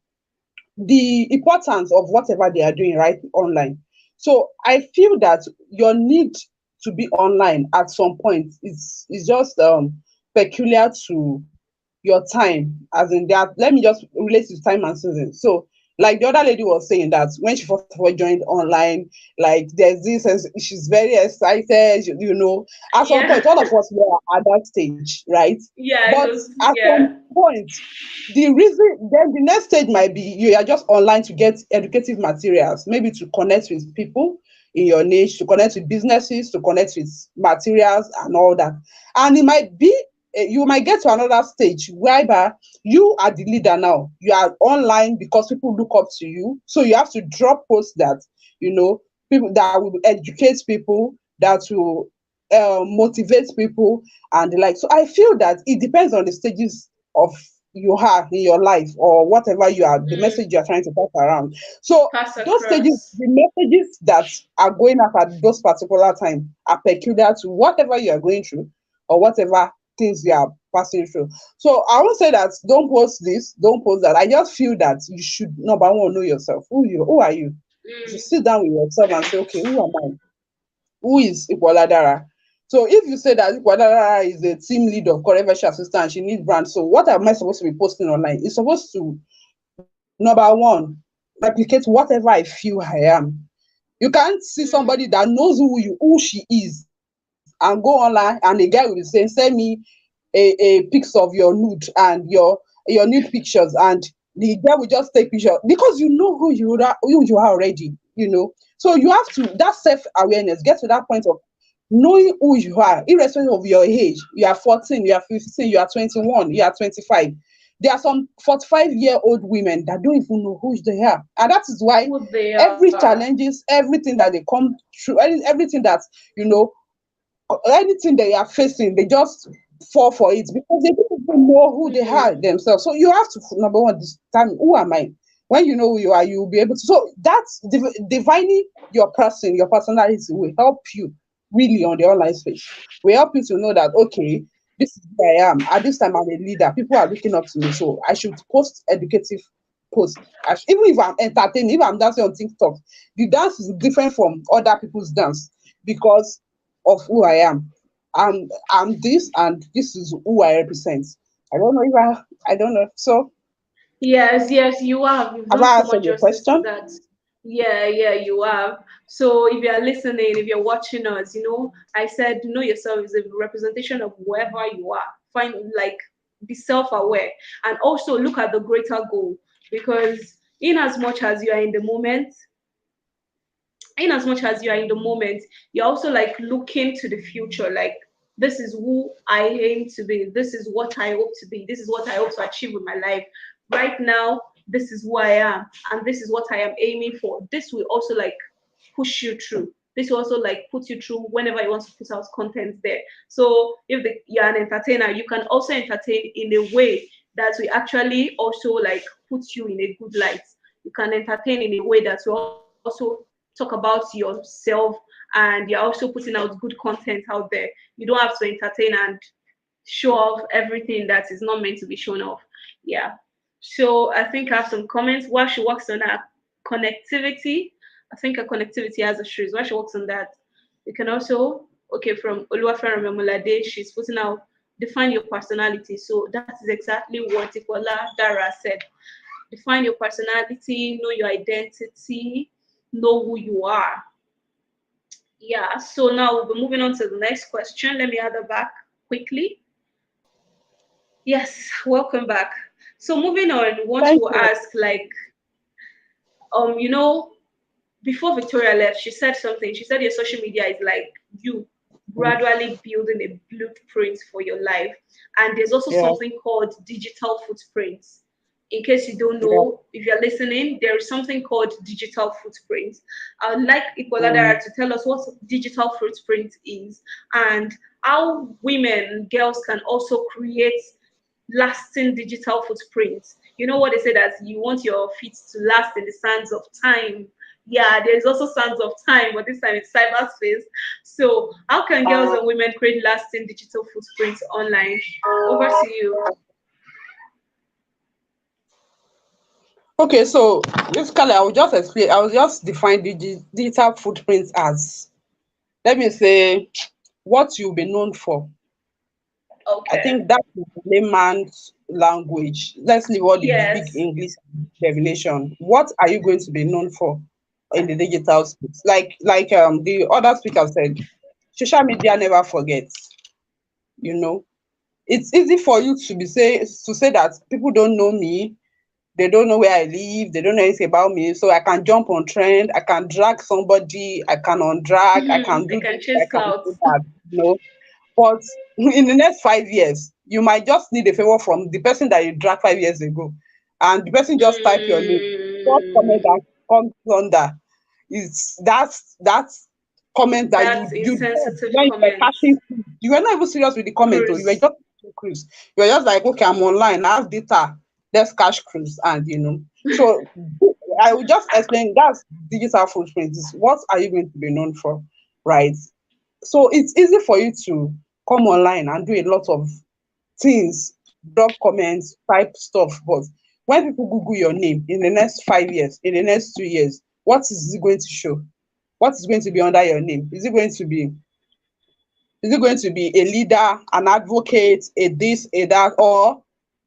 the importance of whatever they are doing right online. So I feel that your need to be online at some point is just peculiar to your time, as in that. Let me just relate to time and season. So, like the other lady was saying that when she first of all joined online, like there's this, and she's very excited, At some Yeah. point, all of us were at that stage, right? Yeah, it But was. at Yeah. some point, the reason then the next stage might be you are just online to get educative materials, maybe to connect with people in your niche, to connect with businesses, to connect with materials and all that. And it might be you might get to another stage whereby you are the leader now. You are online because people look up to you. So you have to drop posts that, people that will educate people, that will motivate people and the like. So I feel that it depends on the stages of you have in your life or whatever the Mm, message you are trying to pass around. So pass those stages, across. the messages that are going up at those particular time are peculiar to whatever you are going through or whatever things you are passing through. So I won't say that don't post this, don't post that. I just feel that you should number one know yourself. Who are you? You should Mm, sit down with yourself and say, okay, who am I? Who is Ipooladara? So if you say that Ipooladara is the team lead of Corporate Virtual Assistant, she needs brand. So what am I supposed to be posting online? It's supposed to number one replicate whatever I feel I am. You can't see mm, somebody that knows who she is and go online and the guy will be saying, send me a pics of your nude and your nude pictures, and the guy will just take picture because you know who you are already. So you have to that self-awareness, get to that point of knowing who you are, irrespective of your age. You are 14, you are 15, you are 21, you are 25. There are some 45-year-old women that don't even know who they are. And that is why who they every are. challenges, everything that they come through, everything that, you know, anything they are facing, they just fall for it because they don't even know who they Mm, are themselves. So you have to, number one, determine who am I? When you know who you are, you'll be able to. So that's divining your person, your personality will help you really on the online space. Will help you to know that, okay, this is who I am. At this time, I'm a leader. People are looking up to me. So I should post educative posts. Even if I'm entertaining, if I'm dancing on TikTok, the dance is different from other people's dance because of who I am. I'm this and this is who I represent. I don't know if I don't know. So yes, yes, you have. You've have done I so answered much your justice to question? that. Yeah, yeah, you have. So if you're listening, if you're watching us, I said know yourself is a representation of whoever you are. Find like be self-aware and also look at the greater goal because in as much as you are in the moment, you're also like looking to the future, like this is who I aim to be. This is what I hope to be. This is what I hope to achieve with my life. Right now, this is who I am, and this is what I am aiming for. This will also like push you through. This will also like put you through whenever you want to put out content there. So if you're an entertainer, you can also entertain in a way that will actually also like put you in a good light. You can entertain in a way that will also talk about yourself, and you're also putting out good content out there. You don't have to entertain and show off everything that is not meant to be shown off. Yeah. So I think I have some comments. While she works on her connectivity, I think her connectivity has issues. While she works on that, you can also, okay, from Oluwafemi Mulade, she's putting out define your personality. So that is exactly what Ipooladara said. Define your personality, know your identity, know who you are. Yeah, so now we'll be moving on to the next question. Let me add that back quickly. Yes, welcome back. So moving on, we want Thank to you. ask like, you know, before Victoria left, she said something. She said your social media is like you gradually building a blueprint for your life. And there's also Yeah, something called digital footprints. In case you don't yeah. know, if you're listening, there is something called digital footprints. I would like Mm. Ipooladara to tell us what digital footprint is and how women, girls can also create lasting digital footprints. You know what they say that you want your feet to last in the sands of time. Yeah, there's also sands of time, but this time it's cyberspace. So how can girls and women create lasting digital footprints online? Over to you. Okay, so basically, I will just explain. I will just define digital footprints as, let me say, what you'll be known for. I Okay. think that is the layman's language. Let's leave all the big Yes. English revelation. What are you going to be known for in the digital space? Like the other speaker said, social media never forgets. You know, it's easy for you to say that people don't know me, they don't know where I live, they don't know anything about me. So I can jump on trend, I can drag somebody, I can undrag, I can I do can this, I chase can do clouds. that. You know, but in the next 5 years, you might just need a favor from the person that you dragged 5 years ago. And the person just type your name. First comment that Mm, comes under is that's comment that that's you did insensitive when you were comments. catching cruise. You were not even serious with the comment, or you were Cruise. just catching cruise. You were just like, okay, I'm online, I have data, let's catch cruise, and you know. So I will just explain that's digital footprint. Is what are you going to be known for, right? So it's easy for you to come online and do a lot of things, drop comments, type stuff. But when people Google your name in the next 5 years, in the next 2 years, what is it going to show? What is going to be under your name? Is it going to be a leader, an advocate, a this, a that, or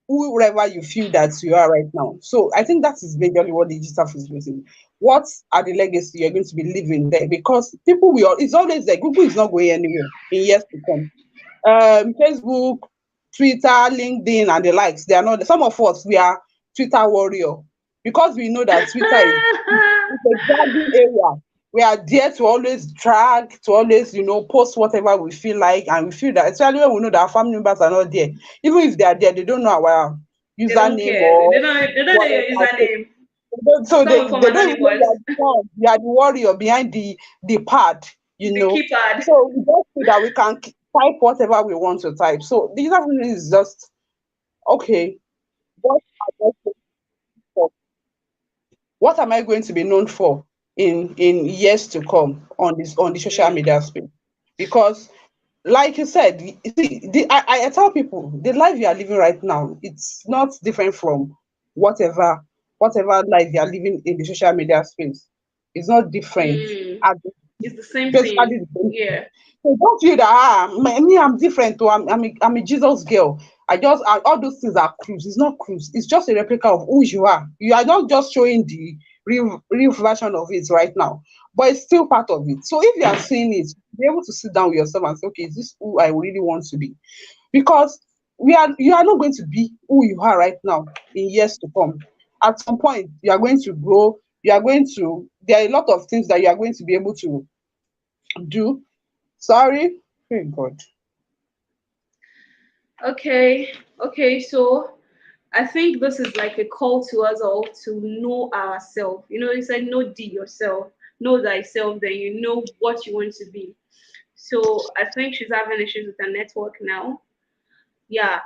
whoever you feel that you are right now? So I think that is majorly what digital is using. What are the legacy you're going to be living there? Because people will, it's always there. Google is not going anywhere in years to come. Facebook, Twitter, LinkedIn, and the likes. They are not. Some of us we are Twitter warrior because we know that Twitter is it's a dragging area. We are there to always drag, to always post whatever we feel like, and we feel that especially when we know that our family members are not there. Even if they are there, they don't know our They don't username care. They or don't. They don't know your whatever. So username. so Some they, will come they don't even know anonymous. you are the warrior behind the pad, you The know. keypad. So we just feel that we can type whatever we want to type. So digital footprint is just okay. What am I going to be for? What am I going to be known for in years to come on the social Mm, media space? Because like you said, you see, I tell people the life you are living right now, it's not different from whatever life you are living in the social media space. It's not different. mm. As It's the same basically thing. the same thing. Yeah. So don't feel that I'm different. Or I'm a Jesus girl. All those things are cruise. It's not cruise. It's just a replica of who you are. You are not just showing the real version of it right now, but it's still part of it. So if you are seeing it, be able to sit down with yourself and say, okay, is this who I really want to be? Because you are not going to be who you are right now in years to come. At some point, you are going to grow. There are a lot of things that you are going to be able to do. Sorry. Oh God. Okay, so I think this is like a call to us all to know ourselves. You know, you said know yourself, know thyself, then you know what you want to be. So I think she's having issues with her network now. Yeah.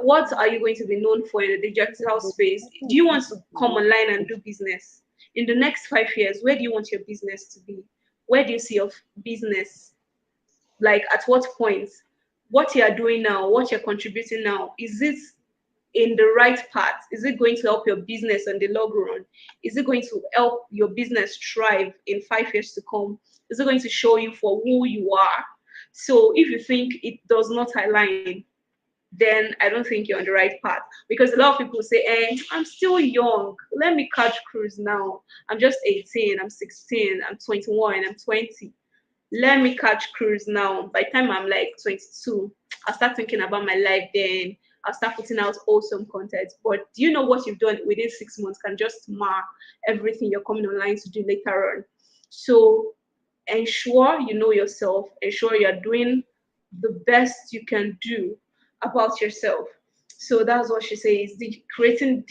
What are you going to be known for in the digital space? Do you want to come online and do business? In the next 5 years, where do you want your business to be? Where do you see your business? Like at what point? What you are doing now, what you're contributing now, is it in the right path? Is it going to help your business in the long run? Is it going to help your business thrive in 5 years to come? Is it going to show you for who you are? So if you think it does not align, then I don't think you're on the right path. Because a lot of people say, I'm still young. Let me catch cruise now. I'm just 18, I'm 16, I'm 21, I'm 20. Let me catch cruise now. By the time I'm like 22, I'll start thinking about my life then. I'll start putting out awesome content. But do you know what you've done within 6 months can just mar everything you're coming online to do later on? So ensure you know yourself, ensure you're doing the best you can do about yourself. So that's what she says. Creating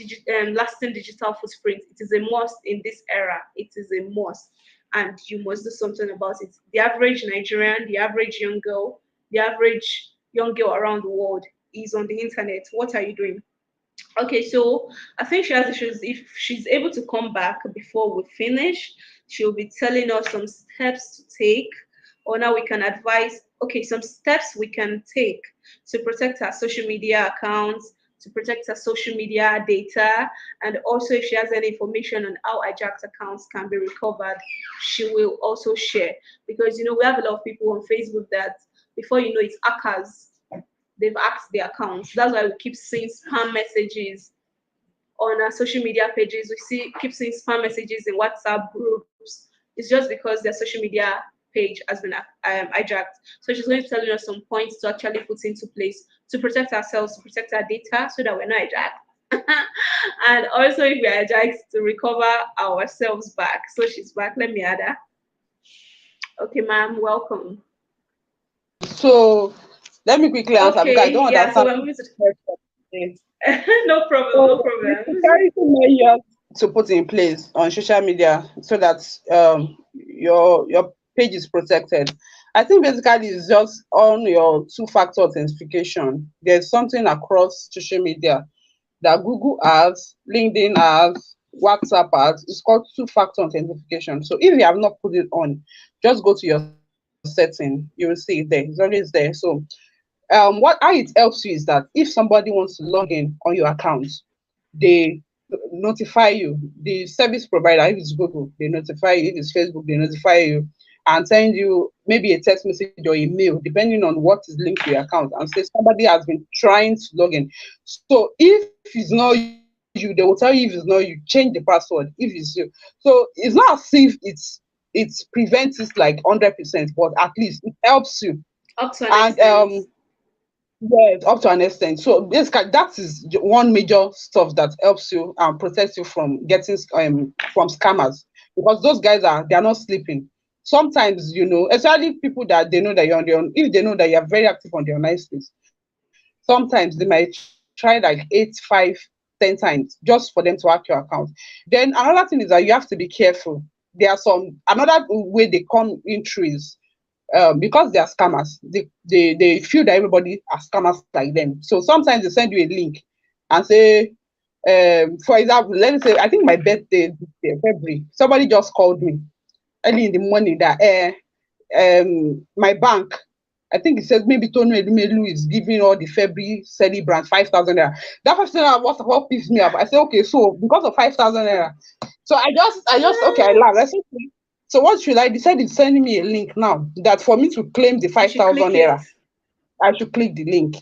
lasting digital footprint. It is a must in this era. It is a must, and you must do something about it. The average Nigerian, the average young girl, the average young girl around the world is on the internet. What are you doing? Okay, so I think she has issues. If she's able to come back before we finish, she'll be telling us some steps to take, or now we can advise, okay, some steps we can take to protect our social media accounts, to protect our social media data, and also if she has any information on how hijacked accounts can be recovered, she will also share. Because, you know, we have a lot of people on Facebook that before you know it's hackers, they've hacked their accounts. That's why we keep seeing spam messages on our social media pages. Keep seeing spam messages in WhatsApp groups. It's just because their social media page has been hijacked. So she's going to tell us some points to actually put into place to protect ourselves, to protect our data, so that we're not hijacked. And also, if we're hijacked, to recover ourselves back. So she's back. Let me add her. Okay, ma'am, welcome. So let me quickly answer because I Okay, don't yeah. So understand we're moving to the question. no problem, no So the problem. security measures to put in place on social media so that your page is protected. I think basically it's just on your two-factor authentication. There's something across social media that Google has, LinkedIn has, WhatsApp has. It's called two-factor authentication. So if you have not put it on, just go to your setting. You will see it there. It's always there. So what how it helps you is that if somebody wants to log in on your account, they notify you. The service provider, if it's Google, they notify you. If it's Facebook, they notify you and send you maybe a text message or a mail, depending on what is linked to your account, and say somebody has been trying to log in. So if it's not you, they will tell you if it's not you, change the password if it's you. So it's not as if it prevents it like 100%, but at least it helps you. Up to an And extent. yes, up to an extent. So basically, that is one major stuff that helps you and protects you from getting from scammers, because those guys they are not sleeping. Sometimes, especially people that they know that you're on their, if they know that you're very active on their online space, sometimes they might try like 8, 5, 10 times just for them to hack your account. Then another thing is that you have to be careful. There are some another way they come in through is because they are scammers, they feel that everybody are scammers like them. So sometimes they send you a link and say, for example, let me say, I think my birthday this year, February, somebody just called me early in the morning that my bank, I think it says maybe Tony Edumelu is giving all the February celebrant 5,000 naira. That person what pissed me off. I said, okay, so because of 5,000 naira. So I just okay, I laughed. I said, okay. So what should I decide is sending me a link now that for me to claim the You should 5,000 click it. naira, I should click the link.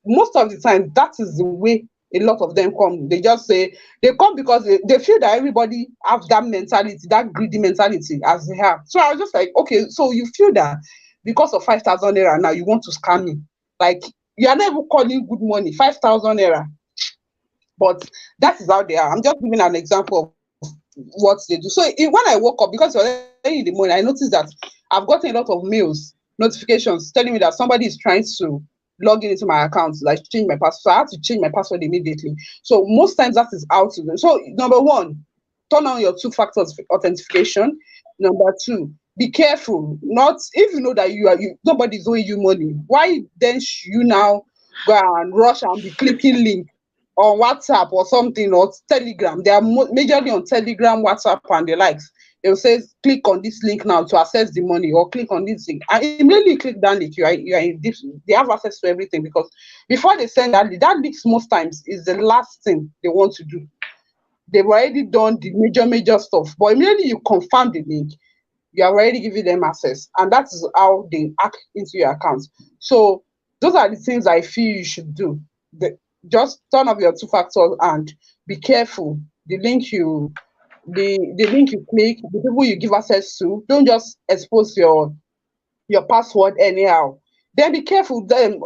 Most of the time that is the way a lot of them come. They just say they come because they feel that everybody have that mentality, that greedy mentality as they have. So I was just like, okay, so you feel that because of 5,000 naira now you want to scam me. Like, you are not even calling good money, 5,000 naira. But that is how they are. I'm just giving an example of what they do. So when I woke up, because it was early in the morning, I noticed that I've gotten a lot of mails, notifications telling me that somebody is trying to logging into my account, like change my password. So I have to change my password immediately. So most times that is how to do. So number one, turn on your two-factor authentication. Number two, be careful. Not if you know that nobody's owing you money. Why then should you now go and rush and be clicking link on WhatsApp or something, or Telegram? They are majorly on Telegram, WhatsApp, and the likes. It will say click on this link now to access the money, or click on this link. And immediately you click that link, you are in deep. They have access to everything, because before they send that link most times is the last thing they want to do. They've already done the major stuff, but immediately you confirm the link, you are already giving them access, and that is how they hack into your account. So those are the things I feel you should do. Just turn off your two factors and be careful. The link you click, the people you give access to, don't just expose your password anyhow. Then be careful. Then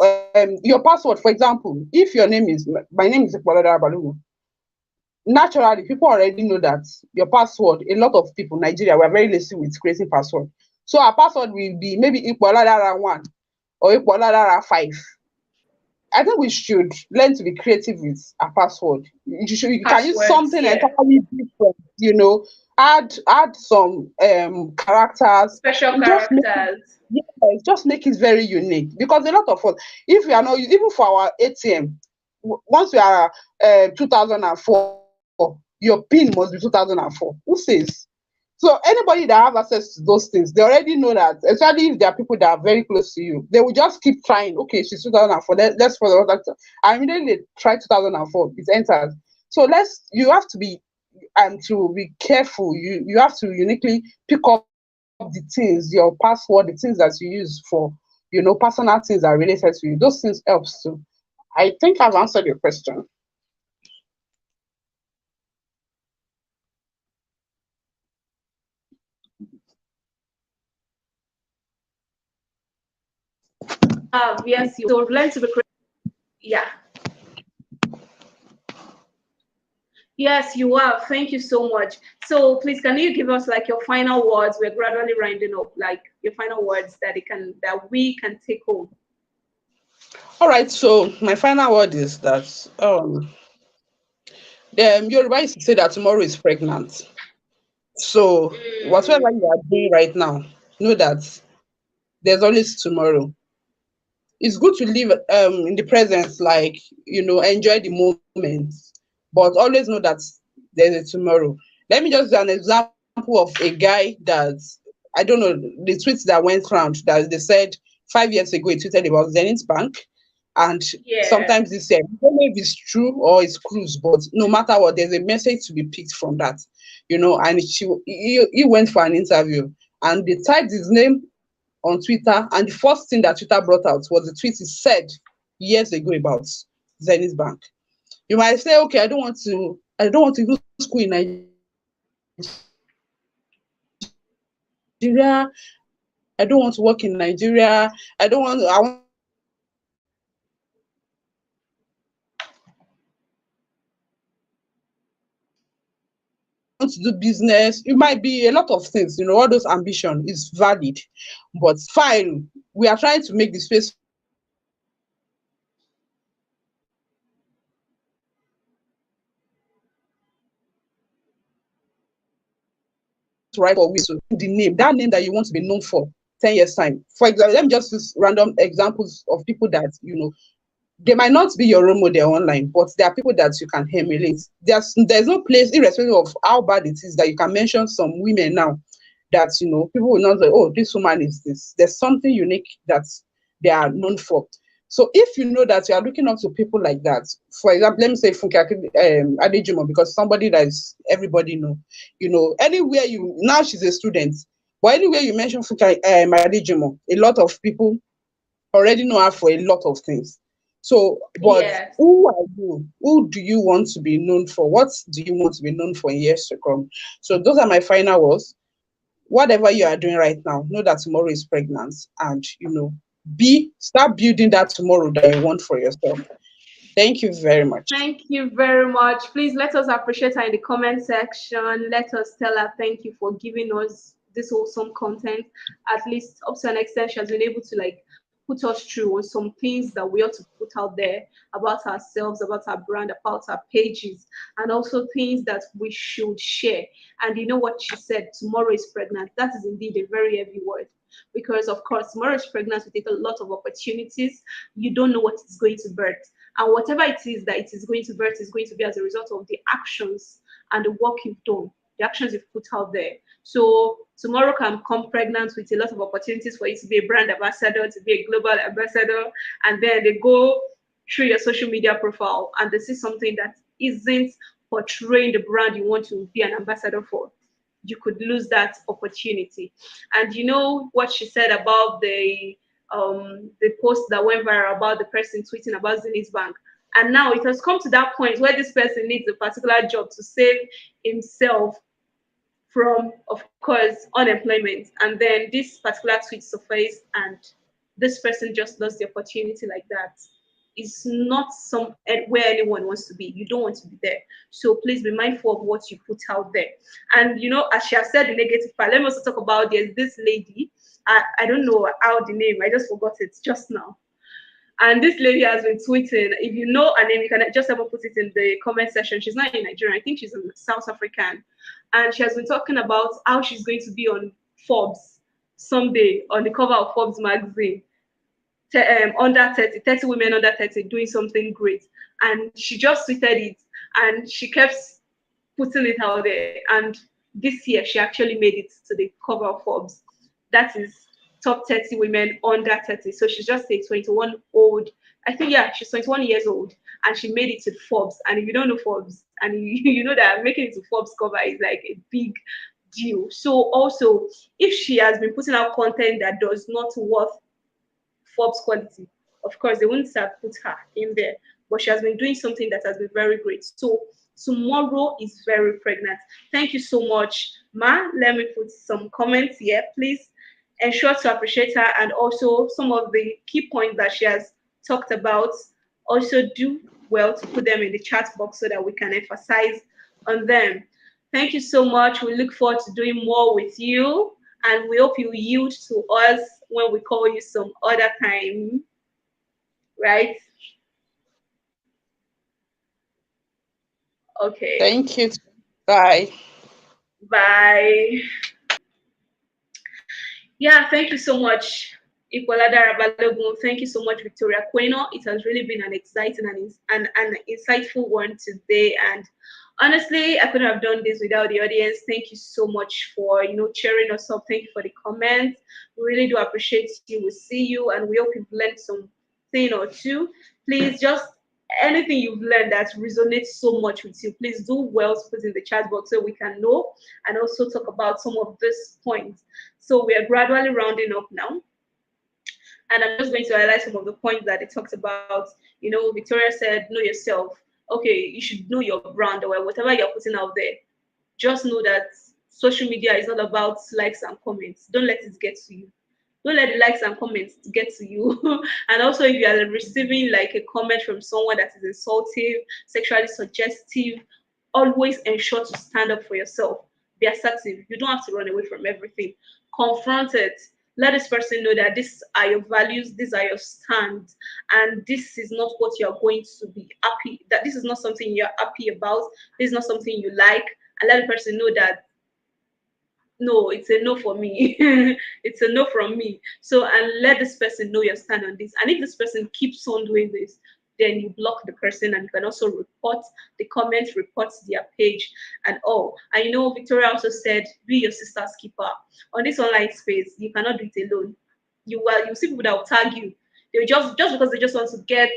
your password, for example, if your name is my name is Ipooladara Balogun, naturally people already know that your password. A lot of people in Nigeria were very lazy with creating password. So our password will be maybe Ipooladara 1 or Ipooladara 5. I think we should learn to be creative with a password. You can use something entirely different, add some characters. Special Just characters. just make it very unique, because a lot of us, if we are not, even for our ATM, once we are 2004, your PIN must be 2004. Who says? So anybody that have access to those things, they already know that, especially if there are people that are very close to you, they will just keep trying. Okay, she's 2004. Let's follow that. I immediately try 2004. It enters. So you have to be careful. You have to uniquely pick up the things, your password, the things that you use for, personal things that are related to you. Those things helps too. I think I've answered your question. Yes, you so learn to be creative. Yeah. Yes, you are. Thank you so much. So please, can you give us like your final words? We're gradually rounding up, like your final words that we can take home. All right. So my final word is that the Yoruba used to say that tomorrow is pregnant. So whatever you are doing right now, know that there's always tomorrow. It's good to live in the present, like enjoy the moment, but always know that there's a tomorrow. Let me just do an example of a guy that, I don't know, the tweets that went around, that they said 5 years ago he tweeted about Zenith Bank, and sometimes this year, I don't know if it's true or it's cruise, but no matter what, there's a message to be picked from that, and he went for an interview, and they typed his name on Twitter, and the first thing that Twitter brought out was the tweet he said years ago about Zenith Bank. You might say, okay, I don't want to go to school in Nigeria. I don't want to work in Nigeria. I want to do business. It might be a lot of things, all those ambition is valid, but fine. We are trying to make the space right for so that name that you want to be known for 10 years time. For example, let me just use random examples of people that they might not be your role model online, but there are people that you can emulate. There's no place, irrespective of how bad it is, that you can mention some women now that people will not say, oh, this woman is this. There's something unique that they are known for. So if you know that you are looking up to people like that, for example, let me say Funke Adejimo, because somebody that is everybody anywhere now she's a student, but anywhere you mention Funke Adejimo, a lot of people already know her for a lot of things. So, but who are you? Who do you want to be known for? What do you want to be known for in years to come? So those are my final words. Whatever you are doing right now, know that tomorrow is pregnant, and start building that tomorrow that you want for yourself. Thank you very much. Thank you very much. Please let us appreciate her in the comment section. Let us tell her thank you for giving us this awesome content. At least up to an extent, she has been able to put us through on some things that we ought to put out there about ourselves, about our brand, about our pages, and also things that we should share. And you know what she said, tomorrow is pregnant. That is indeed a very heavy word, because of course tomorrow is pregnant with a lot of opportunities. You don't know what it's going to birth, and whatever it is that it is going to birth is going to be as a result of the actions and the work you've done, the actions you've put out there. So tomorrow can come pregnant with a lot of opportunities for you to be a brand ambassador, to be a global ambassador, and then they go through your social media profile and they see something that isn't portraying the brand you want to be an ambassador for. You could lose that opportunity. And you know what she said about the post that went viral about the person tweeting about Zenith Bank. And now it has come to that point where this person needs a particular job to save himself from, of course, unemployment. And then this particular tweet surfaced and this person just lost the opportunity like that. It's not some where anyone wants to be. You don't want to be there. So please be mindful of what you put out there. And you know, as she has said the negative part, let me also talk about there's this lady. I don't know how the name, I just forgot it just now. And this lady has been tweeting. If you know her name, you can just ever put it in the comment section. She's not in Nigeria. I think she's in South African. And she has been talking about how she's going to be on Forbes someday, on the cover of Forbes magazine. Under 30 women under 30 doing something great. And she just tweeted it and she kept putting it out there. And this year, she actually made it to the cover of Forbes. That is top 30 women under 30. So she's just a 21 old, I think, yeah, she's 21 years old and she made it to Forbes. And if you don't know Forbes, and you know that making it to Forbes cover is like a big deal. So also, if she has been putting out content that does not worth Forbes quality, of course, they wouldn't have put her in there. But she has been doing something that has been very great. So tomorrow is very pregnant. Thank you so much, Ma. Let me put some comments here, please. Ensure to appreciate her, and also some of the key points that she has talked about. Also do well to put them in the chat box so that we can emphasize on them. Thank you so much. We look forward to doing more with you, and we hope you yield to us when we call you some other time, right? Okay. Thank you. Bye. Bye. Yeah, thank you so much, Ipooladara Balogun. Thank you so much, Victoria Quaynor. It has really been an exciting and an insightful one today. And honestly, I couldn't have done this without the audience. Thank you so much for cheering us up. Thank you for the comments. We really do appreciate you. We see you, and we hope you've learned something or two. Please just anything you've learned that resonates so much with you, please do well to put in the chat box so we can know and also talk about some of these points. So we are gradually rounding up now. And I'm just going to highlight some of the points that it talks about. Victoria said, know yourself. Okay, you should know your brand or whatever you're putting out there. Just know that social media is not about likes and comments. Don't let it get to you. Don't let the likes and comments get to you. And also, if you are receiving like a comment from someone that is insultive, sexually suggestive, always ensure to stand up for yourself. Be assertive. You don't have to run away from everything. Confront it. Let this person know that these are your values, these are your stands, and this is not what you're going to be happy, that this is not something you're happy about, this is not something you like, and let the person know that no, it's a no for me. It's a no from me. So, and let this person know your stand on this. And if this person keeps on doing this, then you block the person, and you can also report the comments, report their page and all. And Victoria also said, be your sister's keeper. On this online space, you cannot do it alone. You see people that will tag you. They just because they just want to get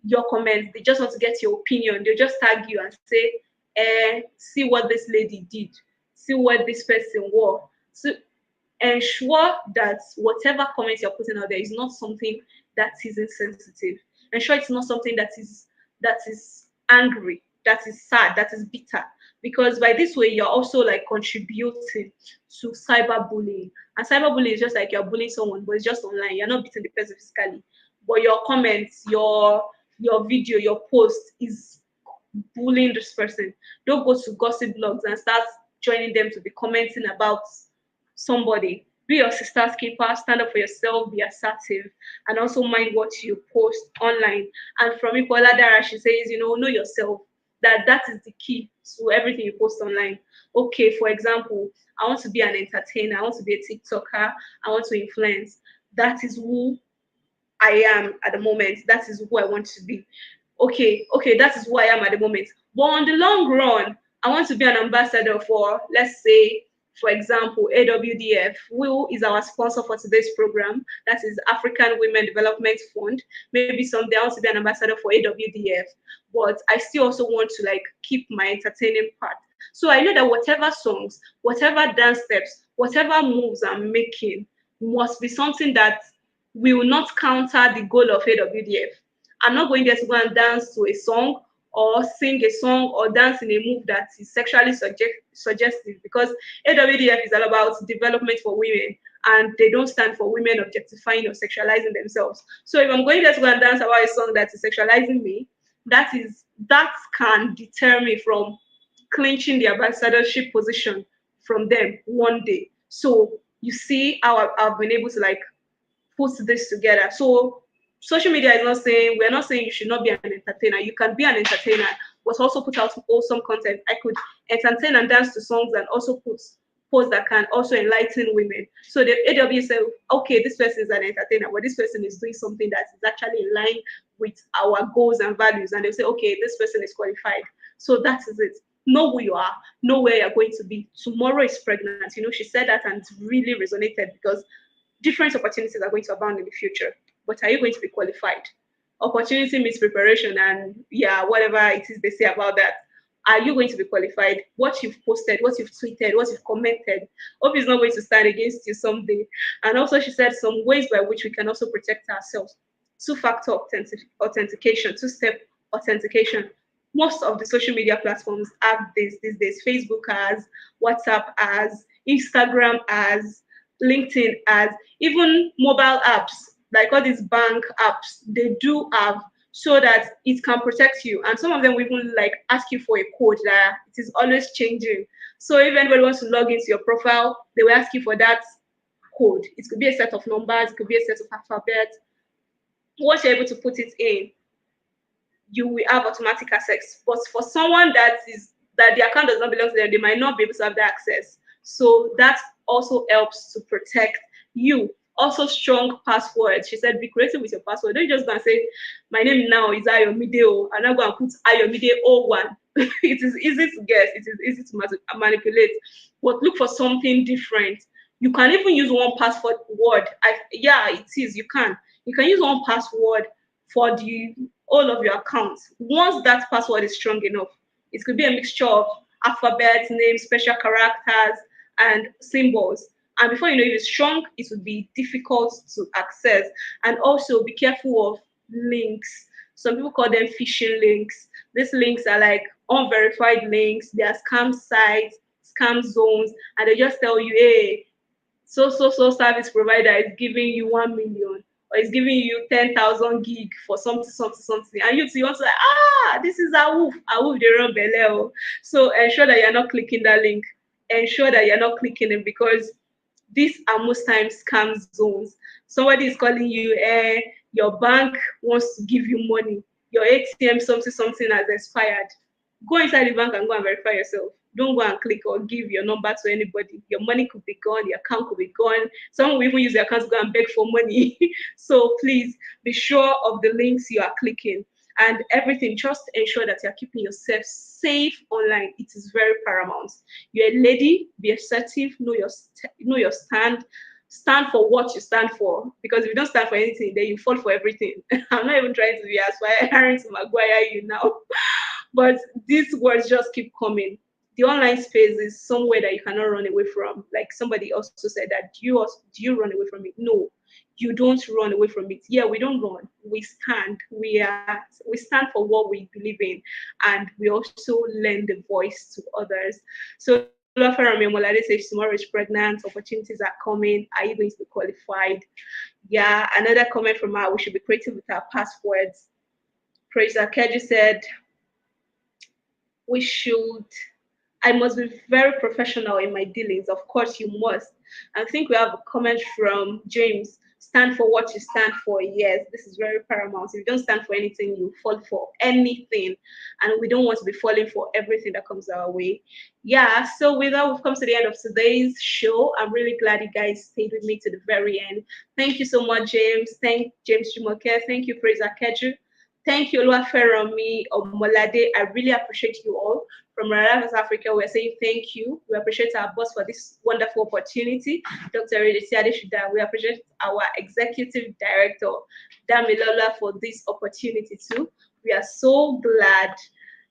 your comments, they just want to get your opinion, they'll just tag you and say, see what this lady did. See what this person wore. So ensure that whatever comments you're putting out there is not something that is insensitive. Ensure it's not something that is angry, that is sad, that is bitter. Because by this way, you're also like contributing to cyberbullying. And cyberbullying is just like you're bullying someone, but it's just online. You're not beating the person physically. But your comments, your video, your post is bullying this person. Don't go to gossip blogs and start joining them to be commenting about somebody. Be your sister's keeper, stand up for yourself, be assertive, and also mind what you post online. And from Ipooladara, she says, know yourself. That is the key to everything you post online. Okay, for example, I want to be an entertainer, I want to be a TikToker, I want to influence. That is who I am at the moment. That is who I want to be. Okay, that is who I am at the moment. But on the long run, I want to be an ambassador for, let's say, for example, AWDF, who is our sponsor for today's program. That is African Women Development Fund. Maybe someday I want to be an ambassador for AWDF, but I still also want to like keep my entertaining part. So I know that whatever songs, whatever dance steps, whatever moves I'm making must be something that will not counter the goal of AWDF. I'm not going there to go and dance to a song or sing a song or dance in a move that is sexually suggestive, because AWDF is all about development for women, and they don't stand for women objectifying or sexualizing themselves. So if I'm going there to go and dance about a song that is sexualizing me, that can deter me from clinching the ambassadorship position from them one day. So you see how I've been able to like put this together. So social media is not saying, we're not saying you should not be an entertainer. You can be an entertainer, but also put out awesome content. I could entertain and dance to songs and also put posts that can also enlighten women. So the AW said, okay, this person is an entertainer, but this person is doing something that is actually in line with our goals and values. And they say, okay, this person is qualified. So that is it. Know who you are, know where you're going to be. Tomorrow is pregnant. She said that and it really resonated, because different opportunities are going to abound in the future. But are you going to be qualified? Opportunity means preparation, and whatever it is they say about that. Are you going to be qualified? What you've posted, what you've tweeted, what you've commented, hope is not going to stand against you someday. And also, she said some ways by which we can also protect ourselves. Two-factor authentication, two-step authentication. Most of the social media platforms have this these days. Facebook has, WhatsApp has, Instagram has, LinkedIn has, even mobile apps like all these bank apps, they do have, so that it can protect you. And some of them will even like ask you for a code that it is always changing. So if anybody wants to log into your profile, they will ask you for that code. It could be a set of numbers, it could be a set of alphabets. Once you're able to put it in, you will have automatic access. But for someone that the account does not belong to them, they might not be able to have the access. So that also helps to protect you. Also, strong passwords. She said, be creative with your password. Don't just go and say, my name now is Ayomide. I'm not going to put Ayomide01. It is easy to guess. It is easy to manipulate. But look for something different. You can even use one password word. It is. You can. You can use one password for all of your accounts. Once that password is strong enough, it could be a mixture of alphabets, names, special characters, and symbols. And before you know, if it's strong, it would be difficult to access. And also be careful of links. Some people call them phishing links. These links are like unverified links. They are scam sites, scam zones, and they just tell you, hey, so service provider is giving you 1 million, or is giving you 10,000 gig for something, and you want to like, this is a woof, they run beleo. So ensure that you're not clicking that link. Ensure that you're not clicking it, because these are most times scam zones. Somebody is calling you, your bank wants to give you money, your ATM something has expired. Go inside the bank and go and verify yourself. Don't go and click or give your number to anybody. Your money could be gone, your account could be gone. Some will even use your account to go and beg for money. So please be sure of the links you are clicking, and everything. Just ensure that you're keeping yourself safe online. It is very paramount. You're a lady, be assertive, know your stand. Stand for what you stand for, because if you don't stand for anything, then you fall for everything. I'm not even trying to be aspiring to Maguire you now, but these words just keep coming. The online space is somewhere that you cannot run away from. Like somebody also said that, do you run away from it? No, you don't run away from it. Yeah, we don't run. We stand. We stand for what we believe in, and we also lend the voice to others. So Molade says tomorrow is pregnant, opportunities are coming. Are you going to be qualified? Yeah, another comment from her, we should be creative with our passwords. Praise Keji said, I must be very professional in my dealings. Of course, you must. I think we have a comment from James. Stand for what you stand for. Yes, this is very paramount. If you don't stand for anything, you fall for anything. And we don't want to be falling for everything that comes our way. Yeah, so with that, we've come to the end of today's show. I'm really glad you guys stayed with me to the very end. Thank you so much, James. Thank James Jumoke. Thank you, Fraser Keju. Thank you, Oluwaferomi Omolade. I really appreciate you all. From Rhealyz Africa, we're saying thank you. We appreciate our boss for this wonderful opportunity, Dr. Rhealyz Africa. We appreciate our executive director, Damilola, for this opportunity too. We are so glad,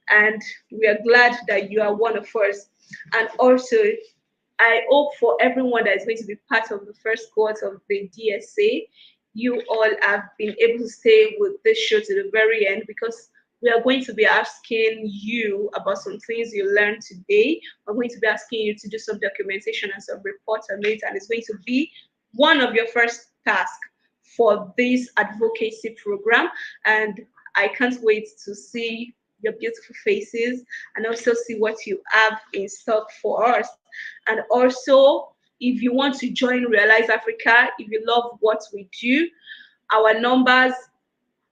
and we are glad that you are one of us. And also, I hope for everyone that is going to be part of the first cohort of the DSA, you all have been able to stay with this show to the very end, because we are going to be asking you about some things you learned today. We're going to be asking you to do some documentation and some reports on it, and it's going to be one of your first tasks for this advocacy program. And I can't wait to see your beautiful faces and also see what you have in stock for us. And also, if you want to join Rhealyz Africa, if you love what we do, our numbers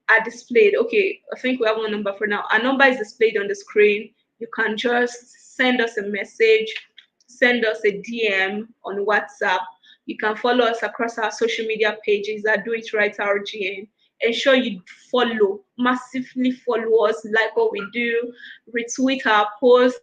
are displayed. Okay, I think we have one number for now. Our number is displayed on the screen. You can just send us a message, send us a DM on WhatsApp. You can follow us across our social media pages at Do It Right RGN. Ensure you follow, massively follow us, like what we do, retweet our posts,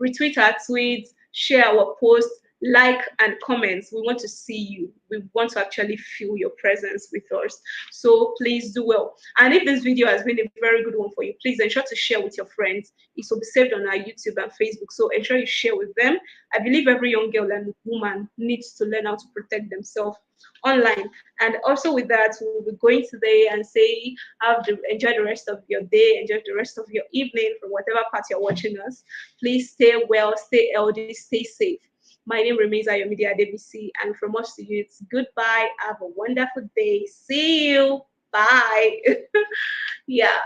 retweet our tweets, share our posts, like and comments. We want to see you. We want to actually feel your presence with us. So please do well. And if this video has been a very good one for you, please ensure to share with your friends. It will be saved on our YouTube and Facebook. So ensure you share with them. I believe every young girl and woman needs to learn how to protect themselves online. And also with that, we'll be going today and say, enjoy the rest of your day, enjoy the rest of your evening from whatever part you're watching us. Please stay well, stay healthy, stay safe. My name remains Ayomi Adebisi, and from us to you, it's goodbye. Have a wonderful day. See you. Bye. Yeah.